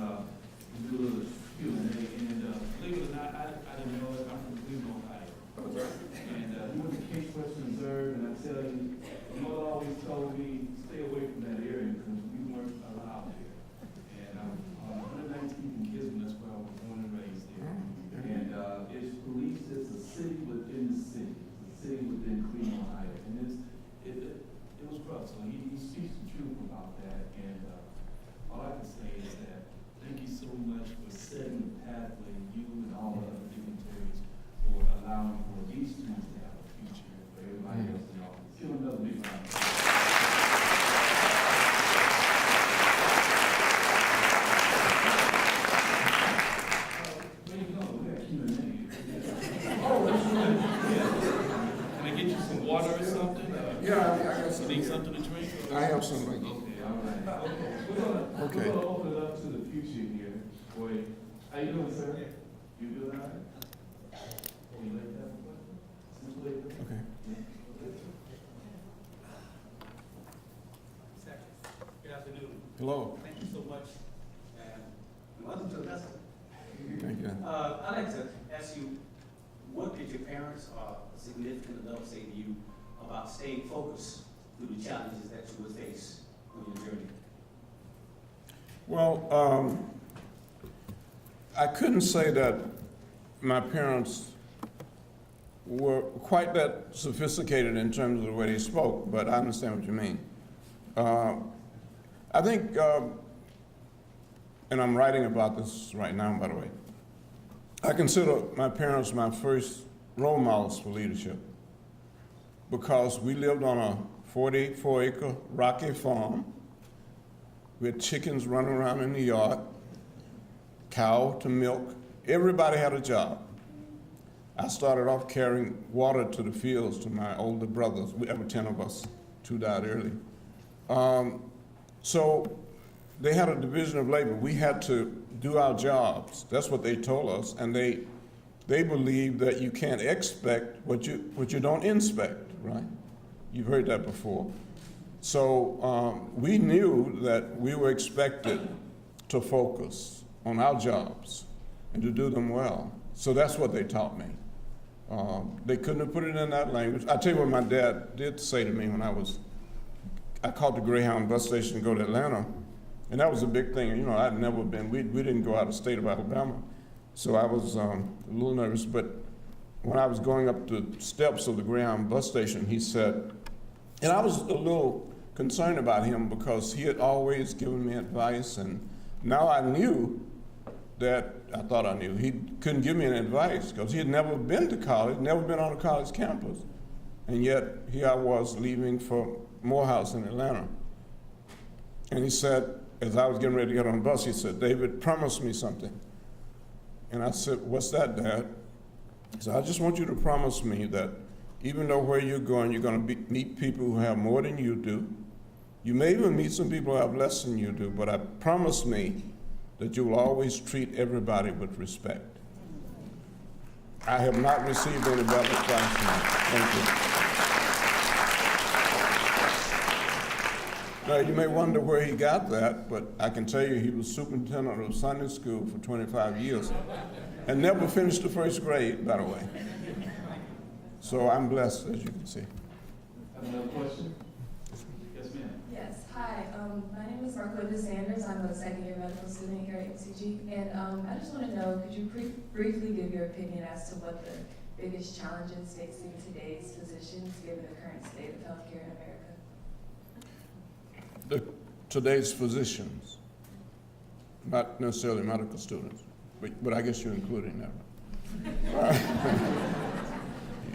we do a little Q&A, and believe it or not, I didn't know it. I'm from Cleveland, Ohio. And we went to Case Western Reserve, and I tell you, my mother always told me, stay away from that area, because we weren't allowed there. And I'm 119 from Gisborne, that's where I was born and raised there. And it's believed it's a city within the city. It's a city within Cleveland, Ohio. And it was rough. So he speaks the truth about that. And all I can say is that thank you so much for setting the pathway, you and all the other dignitaries, for allowing for these students to have a future for everybody else in all. Give them another big round. Water or something? Yeah, I got some. Need something to drink? I have some right here. Okay, all right. We're gonna open it up to the future here. Boy, how you doing, sir? You doing all right? Oh, you like that? Okay. Good afternoon. Hello. Thank you so much. And welcome to the festival. Thank you. I'd like to ask you, what did your parents or significant adults say to you about staying focused through the challenges that you would face on your journey? Well, I couldn't say that my parents were quite that sophisticated in terms of the way they spoke, but I understand what you mean. I think, and I'm writing about this right now, by the way, I consider my parents my first role models for leadership. because we lived on a 44-acre rocky farm. We had chickens running around in the yard, cow to milk. Everybody had a job. I started off carrying water to the fields to my older brothers. There were 10 of us. 2 died early. So they had a division of labor. We had to do our jobs. That's what they told us. And they believe that you can't expect what you don't inspect, right? You've heard that before. So we knew that we were expected to focus on our jobs and to do them well. So that's what they taught me. They couldn't have put it in that language. I tell you what my dad did say to me when I caught the Greyhound bus station to go to Atlanta, and that was a big thing. You know, I'd never been, we didn't go out of the state of Alabama, so I was a little nervous, but when I was going up the steps of the Greyhound bus station, he said, and I was a little concerned about him because he had always given me advice, and now I knew that I thought I knew. He couldn't give me any advice because he had never been to college, never been on a college campus. And yet, here I was leaving for Morehouse in Atlanta. And he said, as I was getting ready to get on the bus, he said, "David, promise me something." And I said, "What's that, Dad?" He said, "I just want you to promise me that even though where you're going to meet people who have more than you do. You may even meet some people who have less than you do, but I promise me that you will always treat everybody with respect." I have not received any better advice from him. Thank you. Now, you may wonder where he got that, but I can tell you he was superintendent of Sunday school for 25 years and never finished the first grade, by the way. So I'm blessed, as you can see. Another question? Yes, ma'am. Yes, hi. My name is Marquita Sanders. I'm a second-year medical student here at MCG. And I just want to know, could you briefly give your opinion as to what the biggest challenges facing today's physicians, given the current state of healthcare in America? Today's physicians, not necessarily medical students, but I guess you're including that.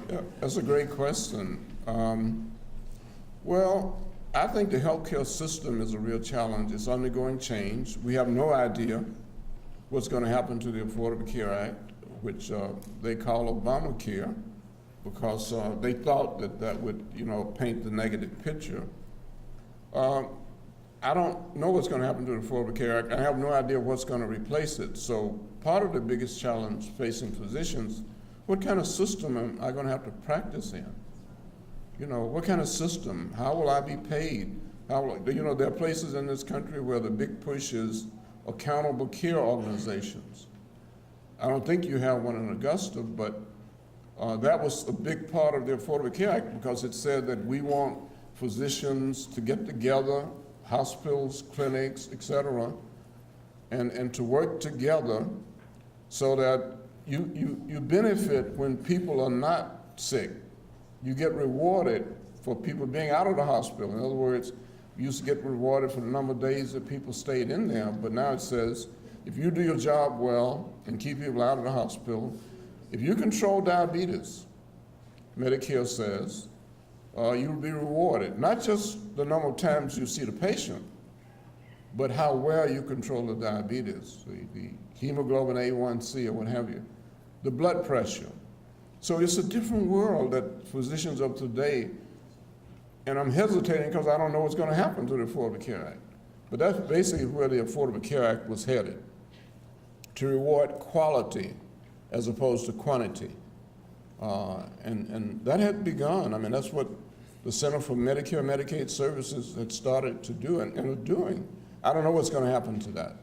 Yeah, that's a great question. Well, I think the healthcare system is a real challenge. It's undergoing change. We have no idea what's going to happen to the Affordable Care Act, which they call Obamacare, because they thought that would, paint the negative picture. I don't know what's going to happen to the Affordable Care Act. I have no idea what's going to replace it. So part of the biggest challenge facing physicians, what kind of system am I going to have to practice in? What kind of system? How will I be paid? There are places in this country where the big push is accountable care organizations. I don't think you have one in Augusta, but that was a big part of the Affordable Care Act because it said that we want physicians to get together, hospitals, clinics, et cetera, and to work together so that you benefit when people are not sick. You get rewarded for people being out of the hospital. In other words, you used to get rewarded for the number of days that people stayed in there, but now it says, if you do your job well and keep people out of the hospital, if you control diabetes, Medicare says, you'll be rewarded. Not just the number of times you see the patient, but how well you control the diabetes, the hemoglobin A1C or what have you, the blood pressure. So it's a different world that physicians of today, and I'm hesitating because I don't know what's going to happen to the Affordable Care Act. But that's basically where the Affordable Care Act was headed, to reward quality as opposed to quantity. And that had begun. I mean, that's what the Center for Medicare and Medicaid Services had started to do and are doing. I don't know what's going to happen to that.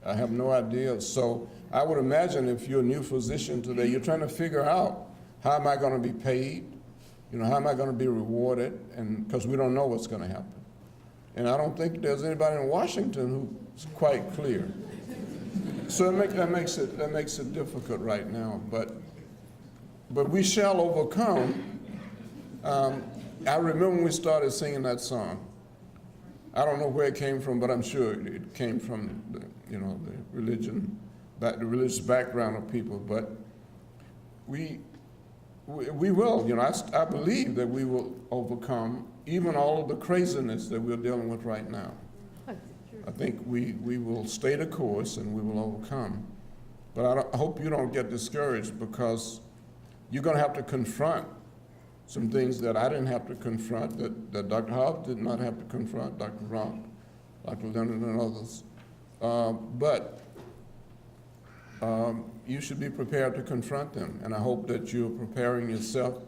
I have no idea. So I would imagine if you're a new physician today, you're trying to figure out, how am I going to be paid? How am I going to be rewarded? And because we don't know what's going to happen. And I don't think there's anybody in Washington who's quite clear. So that makes it difficult right now. But we shall overcome. I remember when we started singing that song. I don't know where it came from, but I'm sure it came from the religious background of people. But we we will. You know, I believe that we will overcome even all of the craziness that we're dealing with right now. I think we will stay the course and we will overcome. But I hope you don't get discouraged, because you're going to have to confront some things that I didn't have to confront, that Dr. Hobbs did not have to confront, Dr. Rump, Dr. Leonard, and others. But you should be prepared to confront them, and I hope that you're preparing yourself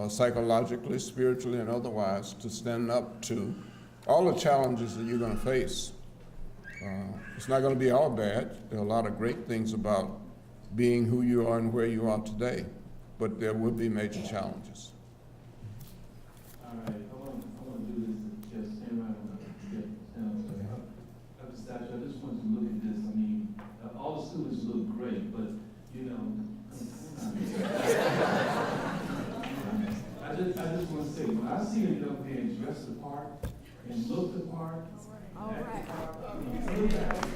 psychologically, spiritually, and otherwise to stand up to all the challenges that you're going to face. It's not going to be all bad. There are a lot of great things about being who you are and where you are today, but there will be major challenges. All right, I want to do this and just stand right on the statue. I just want to look at this. I mean, all the students look great, but you know, I just want to say, when I see a young man dressed the part and look the part, act the part, I mean, look at it.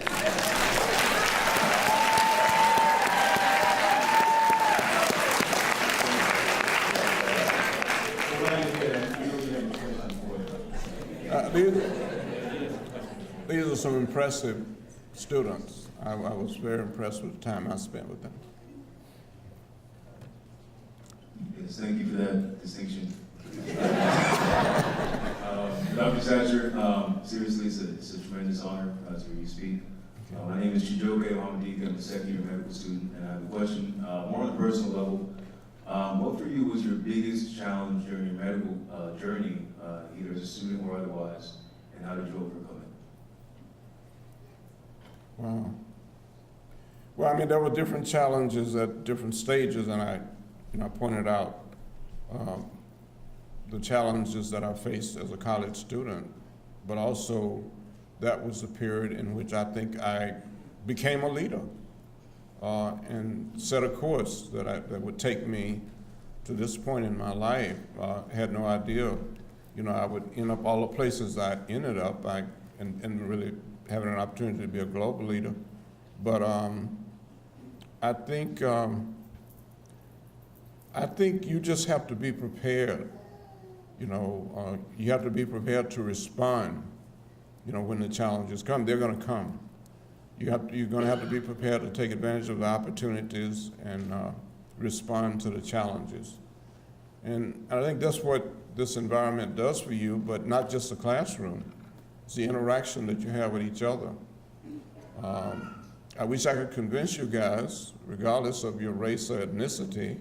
These are some impressive students. I was very impressed with the time I spent with them. Yes, thank you for that distinction. Dr. Satcher, seriously, it's a tremendous honor to hear you speak. My name is Chijoke Hamadika. I'm a second-year medical student, and I have a question more on a personal level. What for you was your biggest challenge during your medical journey, either as a student or otherwise, and how did you overcome it? Wow. Well, I mean, there were different challenges at different stages, and I pointed out the challenges that I faced as a college student, but also that was the period in which I think I became a leader and set a course that would take me to this point in my life. I had no idea, I would end up all the places I ended up, and really having an opportunity to be a global leader. But I think you just have to be prepared. You have to be prepared to respond. When the challenges come, they're going to come. You're going to have to be prepared to take advantage of the opportunities and respond to the challenges. And I think that's what this environment does for you, but not just the classroom. It's the interaction that you have with each other. I wish I could convince you guys, regardless of your race or ethnicity,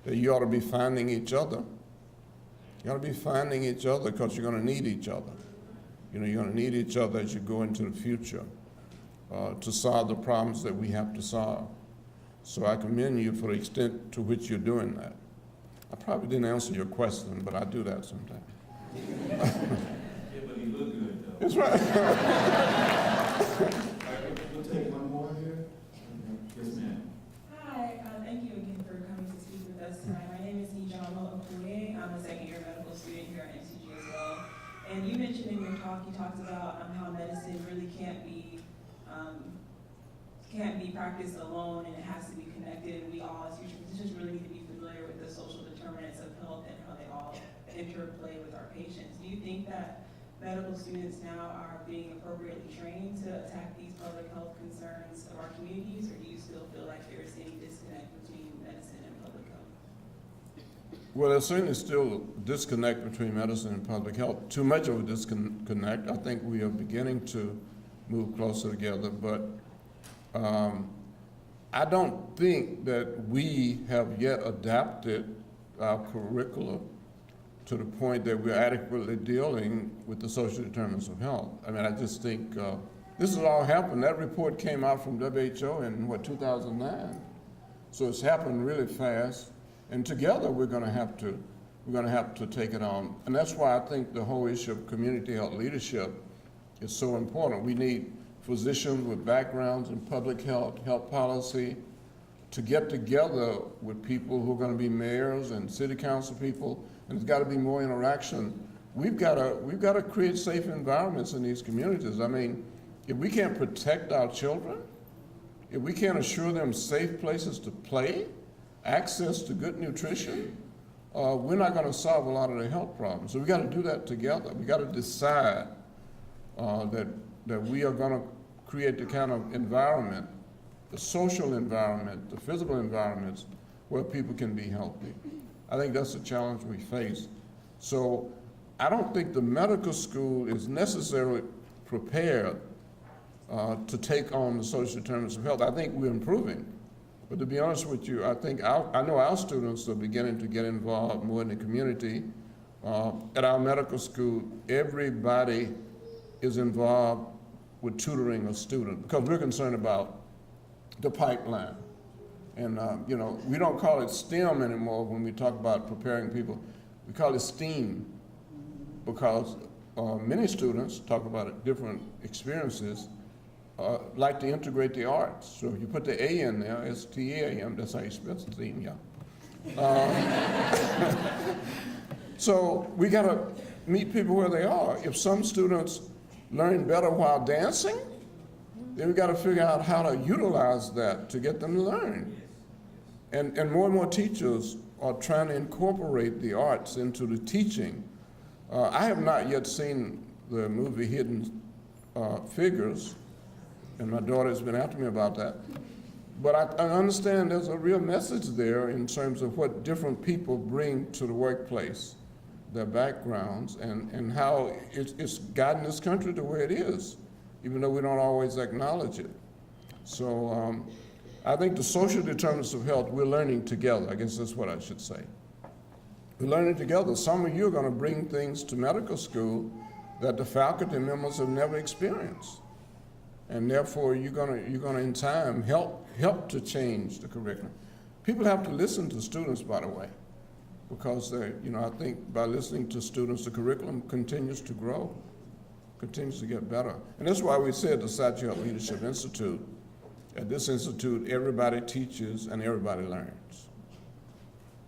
that you ought to be finding each other. You ought to be finding each other because you're going to need each other. You're going to need each other as you go into the future to solve the problems that we have to solve. So I commend you for the extent to which you're doing that. I probably didn't answer your question, but I do that sometimes. Yeah, but you look good, though. That's right. We'll take one more here. Yes, ma'am. Hi, thank you again for coming to speak with us tonight. My name is Ijama Okuye. I'm a second-year medical student here at MCG as well. And you mentioned in your talk, you talked about how medicine really can't be practiced alone, and it has to be connected. And we all, as future physicians, really need to be familiar with the social determinants of health and how they all interplay with our patients. Do you think that medical students now are being appropriately trained to attack these public health concerns of our communities, or do you still feel like there is any disconnect between medicine and public health? Well, there's certainly still a disconnect between medicine and public health. Too much of a disconnect. I think we are beginning to move closer together, but I don't think that we have yet adapted our curricula to the point that we're adequately dealing with the social determinants of health. I mean, I just think this has all happened. That report came out from WHO in, 2009? So it's happened really fast, and together we're going to have to take it on. And that's why I think the whole issue of community health leadership is so important. We need physicians with backgrounds in public health, health policy, to get together with people who are going to be mayors and city council people, and there's got to be more interaction. We've got to create safe environments in these communities. I mean, if we can't protect our children, if we can't assure them safe places to play, access to good nutrition, we're not going to solve a lot of the health problems. So we got to do that together. We got to decide that we are going to create the kind of environment, the social environment, the physical environments where people can be healthy. I think that's the challenge we face. So I don't think the medical school is necessarily prepared to take on the social determinants of health. I think we're improving. But to be honest with you, I know our students are beginning to get involved more in the community. At our medical school, everybody is involved with tutoring a student because we're concerned about the pipeline. And we don't call it STEM anymore when we talk about preparing people. We call it STEAM because many students talk about different experiences, like to integrate the arts. So if you put the A in there, S-T-A-M, that's how you spell STEAM, yeah. So we gotta meet people where they are. If some students learn better while dancing, then we gotta figure out how to utilize that to get them to learn. And more and more teachers are trying to incorporate the arts into the teaching. I have not yet seen the movie Hidden Figures, and my daughter has been after me about that. But I understand there's a real message there in terms of what different people bring to the workplace, their backgrounds, and how it's gotten this country to where it is, even though we don't always acknowledge it. So I think the social determinants of health, we're learning together. I guess that's what I should say. We're learning together. Some of you are going to bring things to medical school that the faculty members have never experienced. And therefore, you're going to in time help to change the curriculum. People have to listen to students, by the way, because I think by listening to students, the curriculum continues to grow, continues to get better. And that's why we said the Satchel Leadership Institute. At this institute, everybody teaches and everybody learns.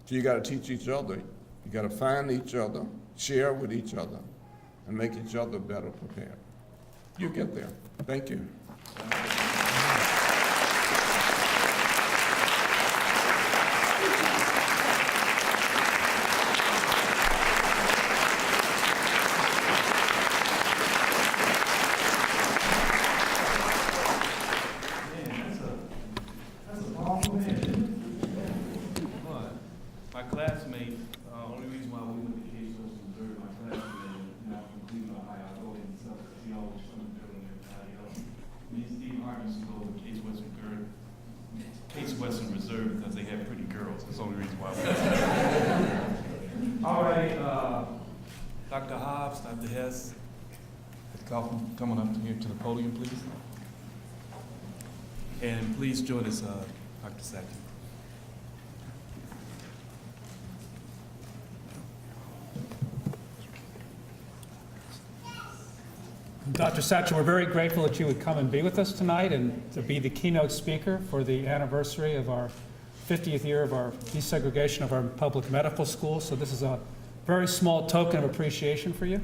So you got to teach each other. You got to find each other, share with each other, and make each other better prepared. You get there. Thank you. My classmate, only reason why we went to Case Western Reserve, my classmate, from Cleveland, Ohio, I go and stuff, because he always from the building and everybody else. Me and Steve Hart used to go to Case Western Reserve because they had pretty girls. That's the only reason why we went. All right, Dr. Hobbs, Dr. Hess, coming up here to the podium, please. And please join us, Dr. Sackey. Dr. Satchel, we're very grateful that you would come and be with us tonight and to be the keynote speaker for the anniversary of our 50th year of our desegregation of our public medical school. So this is a very small token of appreciation for you.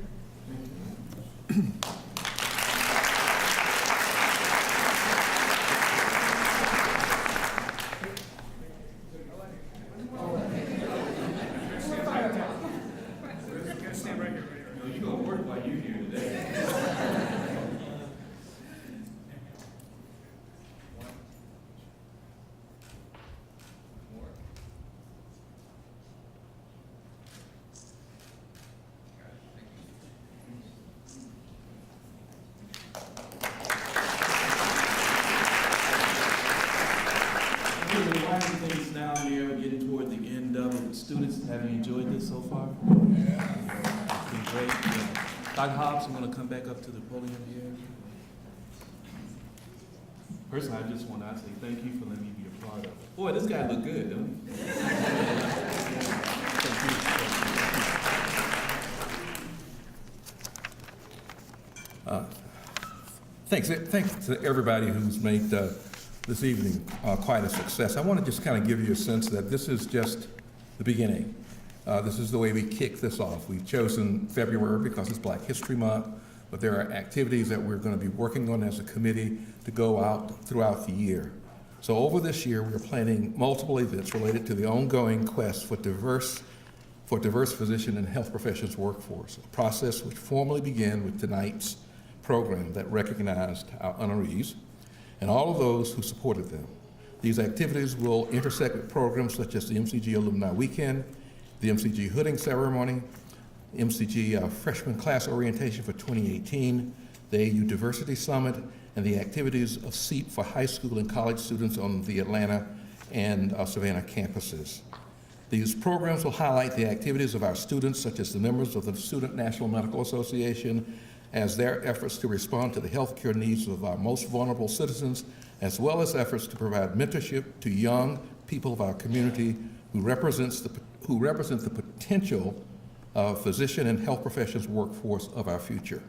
Things down there, we're getting toward the end of it. Students, have you enjoyed this so far? Yeah. It's been great. Yeah. Dr. Hobbs, I'm going to come back up to the podium here. Personally, I just want to say thank you for letting me be a part of it. Boy, this guy look good, don't he? Thanks to everybody who's made this evening quite a success. I want to just kind of give you a sense that this is just the beginning. This is the way we kick this off. We've chosen February because it's Black History Month, but there are activities that we're going to be working on as a committee to go out throughout the year. So over this year, we are planning multiple events related to the ongoing quest for diverse physician and health professions workforce, a process which formally began with tonight's program that recognized our honorees and all of those who supported them. These activities will intersect with programs such as the MCG Alumni Weekend, the MCG Hooding Ceremony, MCG Freshman Class Orientation for 2018, the AU Diversity Summit, and the activities of SEAP for high school and college students on the Atlanta and Savannah campuses. These programs will highlight the activities of our students, such as the members of the Student National Medical Association, as their efforts to respond to the healthcare needs of our most vulnerable citizens, as well as efforts to provide mentorship to young people of our community who represent the potential physician and health professions workforce of our future,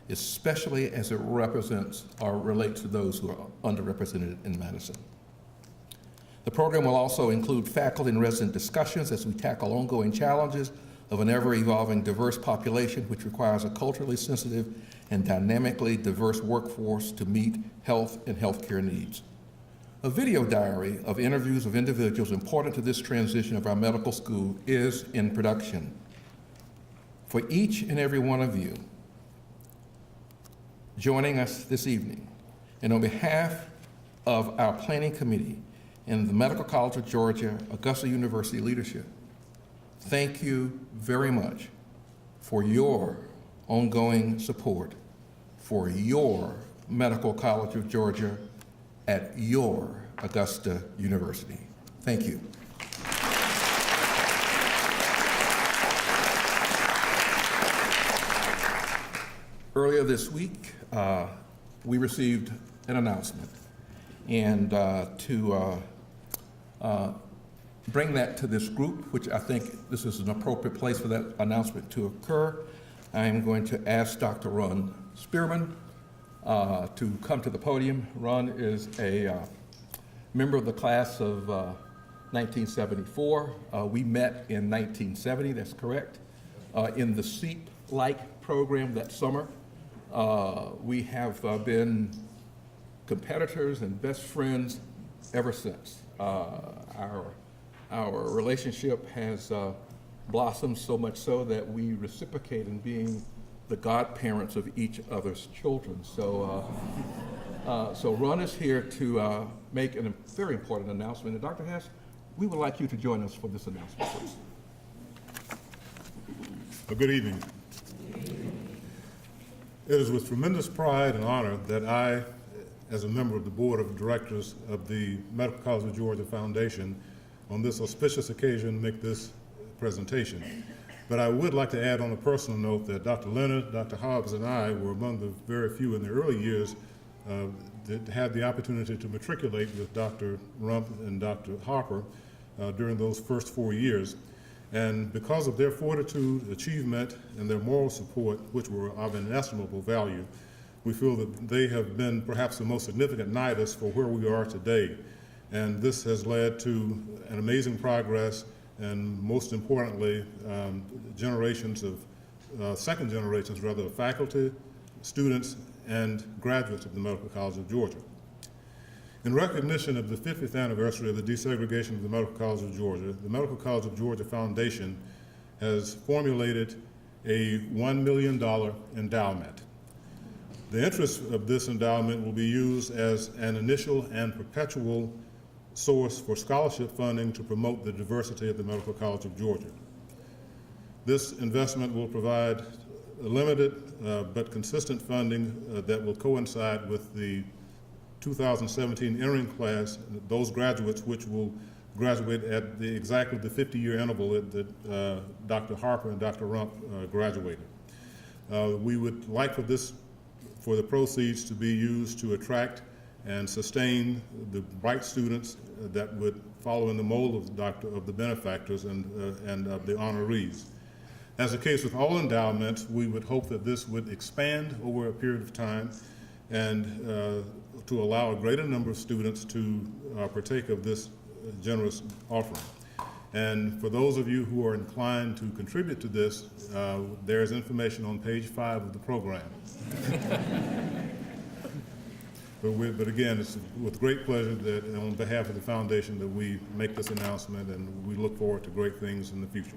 especially as it represents or relates to those who are underrepresented in medicine. The program will also include faculty and resident discussions as we tackle ongoing challenges of an ever-evolving diverse population, which requires a culturally sensitive and dynamically diverse workforce to meet health and healthcare needs. A video diary of interviews of individuals important to this transition of our medical school is in production. For each and every one of you joining us this evening, and on behalf of our planning committee and the Medical College of Georgia, Augusta University leadership, thank you very much for your ongoing support for your Medical College of Georgia at your Augusta University. Thank you. Earlier this week, we received an announcement, and to bring that to this group, which I think this is an appropriate place for that announcement to occur, I am going to ask Dr. Ron Spearman to come to the podium. Ron is a member of the class of 1974. We met in 1970, that's correct, in the SEAP-like program that summer. We have been competitors and best friends ever since. Our relationship has blossomed so much so that we reciprocate in being the godparents of each other's children. So Ron is here to make a very important announcement. And Dr. Hess, we would like you to join us for this announcement, please. Good evening. It is with tremendous pride and honor that I, as a member of the Board of Directors of the Medical College of Georgia Foundation, on this auspicious occasion, make this presentation. But I would like to add on a personal note that Dr. Leonard, Dr. Hobbs, and I were among the very few in the early years that had the opportunity to matriculate with Dr. Rump and Dr. Harper during those first 4 years. And because of their fortitude, achievement, and their moral support, which were of inestimable value, we feel that they have been perhaps the most significant nidus for where we are today. And this has led to an amazing progress, and most importantly, generations of, second generations rather, of faculty, students, and graduates of the Medical College of Georgia. In recognition of the 50th anniversary of the desegregation of the Medical College of Georgia, the Medical College of Georgia Foundation has formulated a $1 million endowment. The interest of this endowment will be used as an initial and perpetual source for scholarship funding to promote the diversity of the Medical College of Georgia. This investment will provide limited but consistent funding that will coincide with the 2017 entering class, those graduates which will graduate at exactly the 50-year interval that Dr. Harper and Dr. Rump graduated. We would like for the proceeds to be used to attract and sustain the bright students that would follow in the mold of the benefactors and of the honorees. As the case with all endowments, we would hope that this would expand over a period of time and to allow a greater number of students to partake of this generous offering. And for those of you who are inclined to contribute to this, there's information on page 5 of the program. But again, it's with great pleasure that on behalf of the foundation that we make this announcement, and we look forward to great things in the future.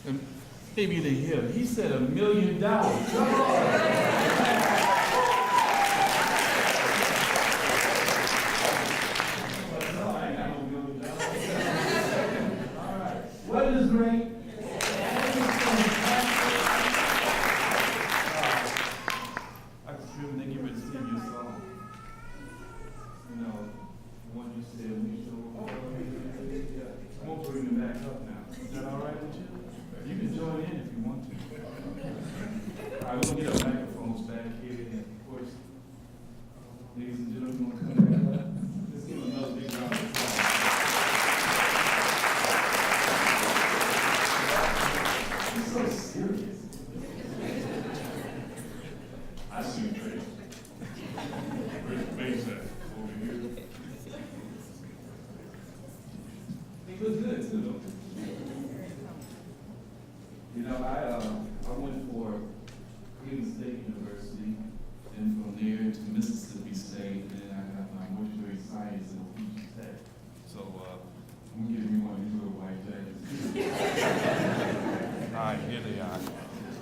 And maybe to him, he said $1 million. Come on. What is great? I can feel when they get ready to sing your song. You know, the one you said when you show up. I'm gonna bring them back up now. Is that all right with you? You can join in if you want to. All right, we're gonna get our microphones back here, and of course, ladies and gentlemen, we're gonna come back up. Let's give them another big round of applause. He's so serious. I see you, Trace. Where's the face at? Over here. He looks good too, though. You know, I went for Cleveland State University, and from there to Mississippi State, and then I got my mortuary science in Fuji Tech. So I'm gonna give you one of these little white jackets. All right, here they are.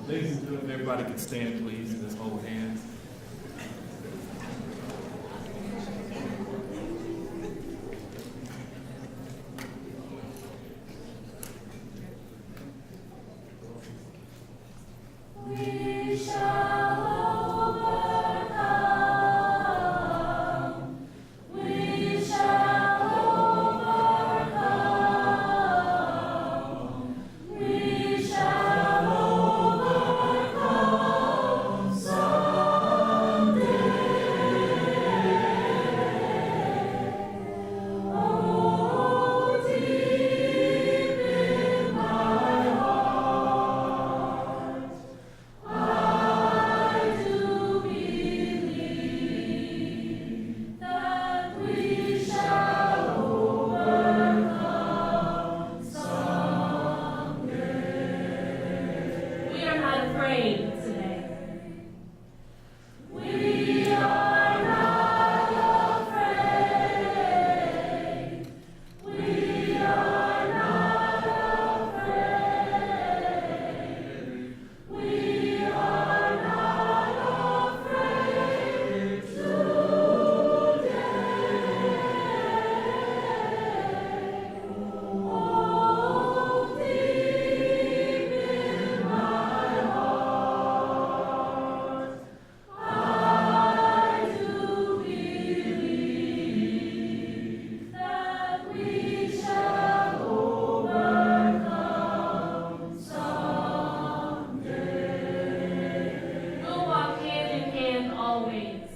Ladies and gentlemen, everybody can stand, please. Let's hold hands. We shall overcome. We shall overcome. We shall overcome someday. Oh, deep in my heart, I do believe that we shall overcome someday. We are not afraid today. We are not afraid. We are not afraid. We are not afraid today. Oh, deep in my heart, I do believe that we shall overcome someday. We'll walk hand in hand always.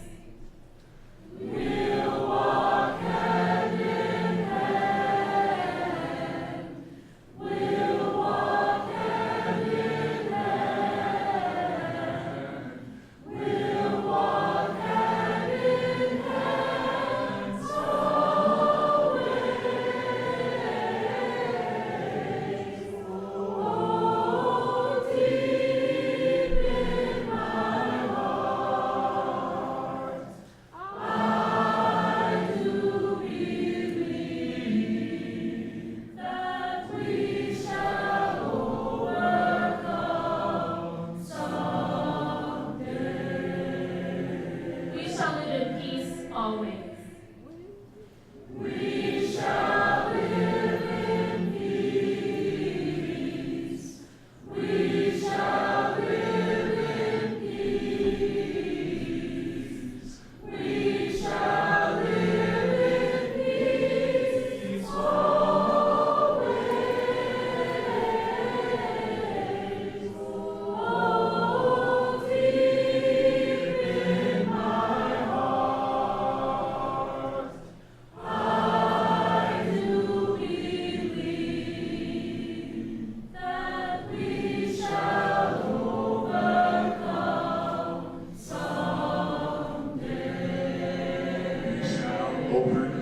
We'll walk hand in hand. We'll walk hand in hand. We'll walk hand in hand always. Oh, deep in my heart, I do believe that we shall overcome someday. We shall live in peace always. We shall live in peace. We shall live in peace. We shall live in peace always. Oh, deep in my heart, over.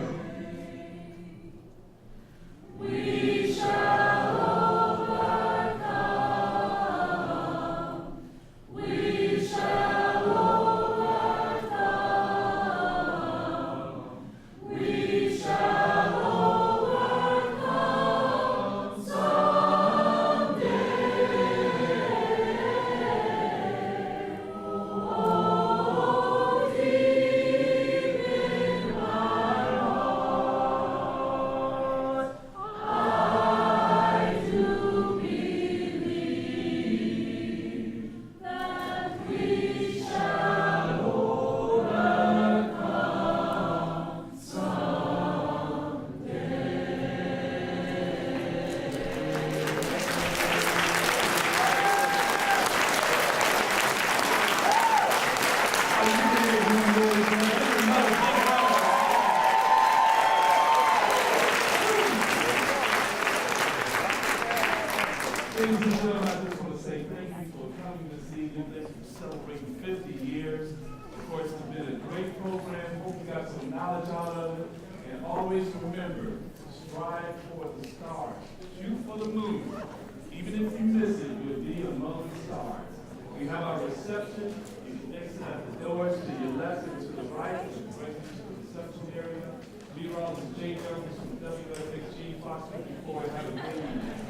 Ladies and gentlemen, I just want to say thank you for coming this evening. Thank you for celebrating 50 years. Of course, it's been a great program. Hope you got some knowledge out of it. And always remember, strive for the stars. Shoot for the moon. Even if you miss it, you'll be among the stars. We have our reception. You can exit at the doors to your left and to the right. We'll bring you to the reception area. Leroy and Jay Jones from WFXG Fox 54 have a great evening.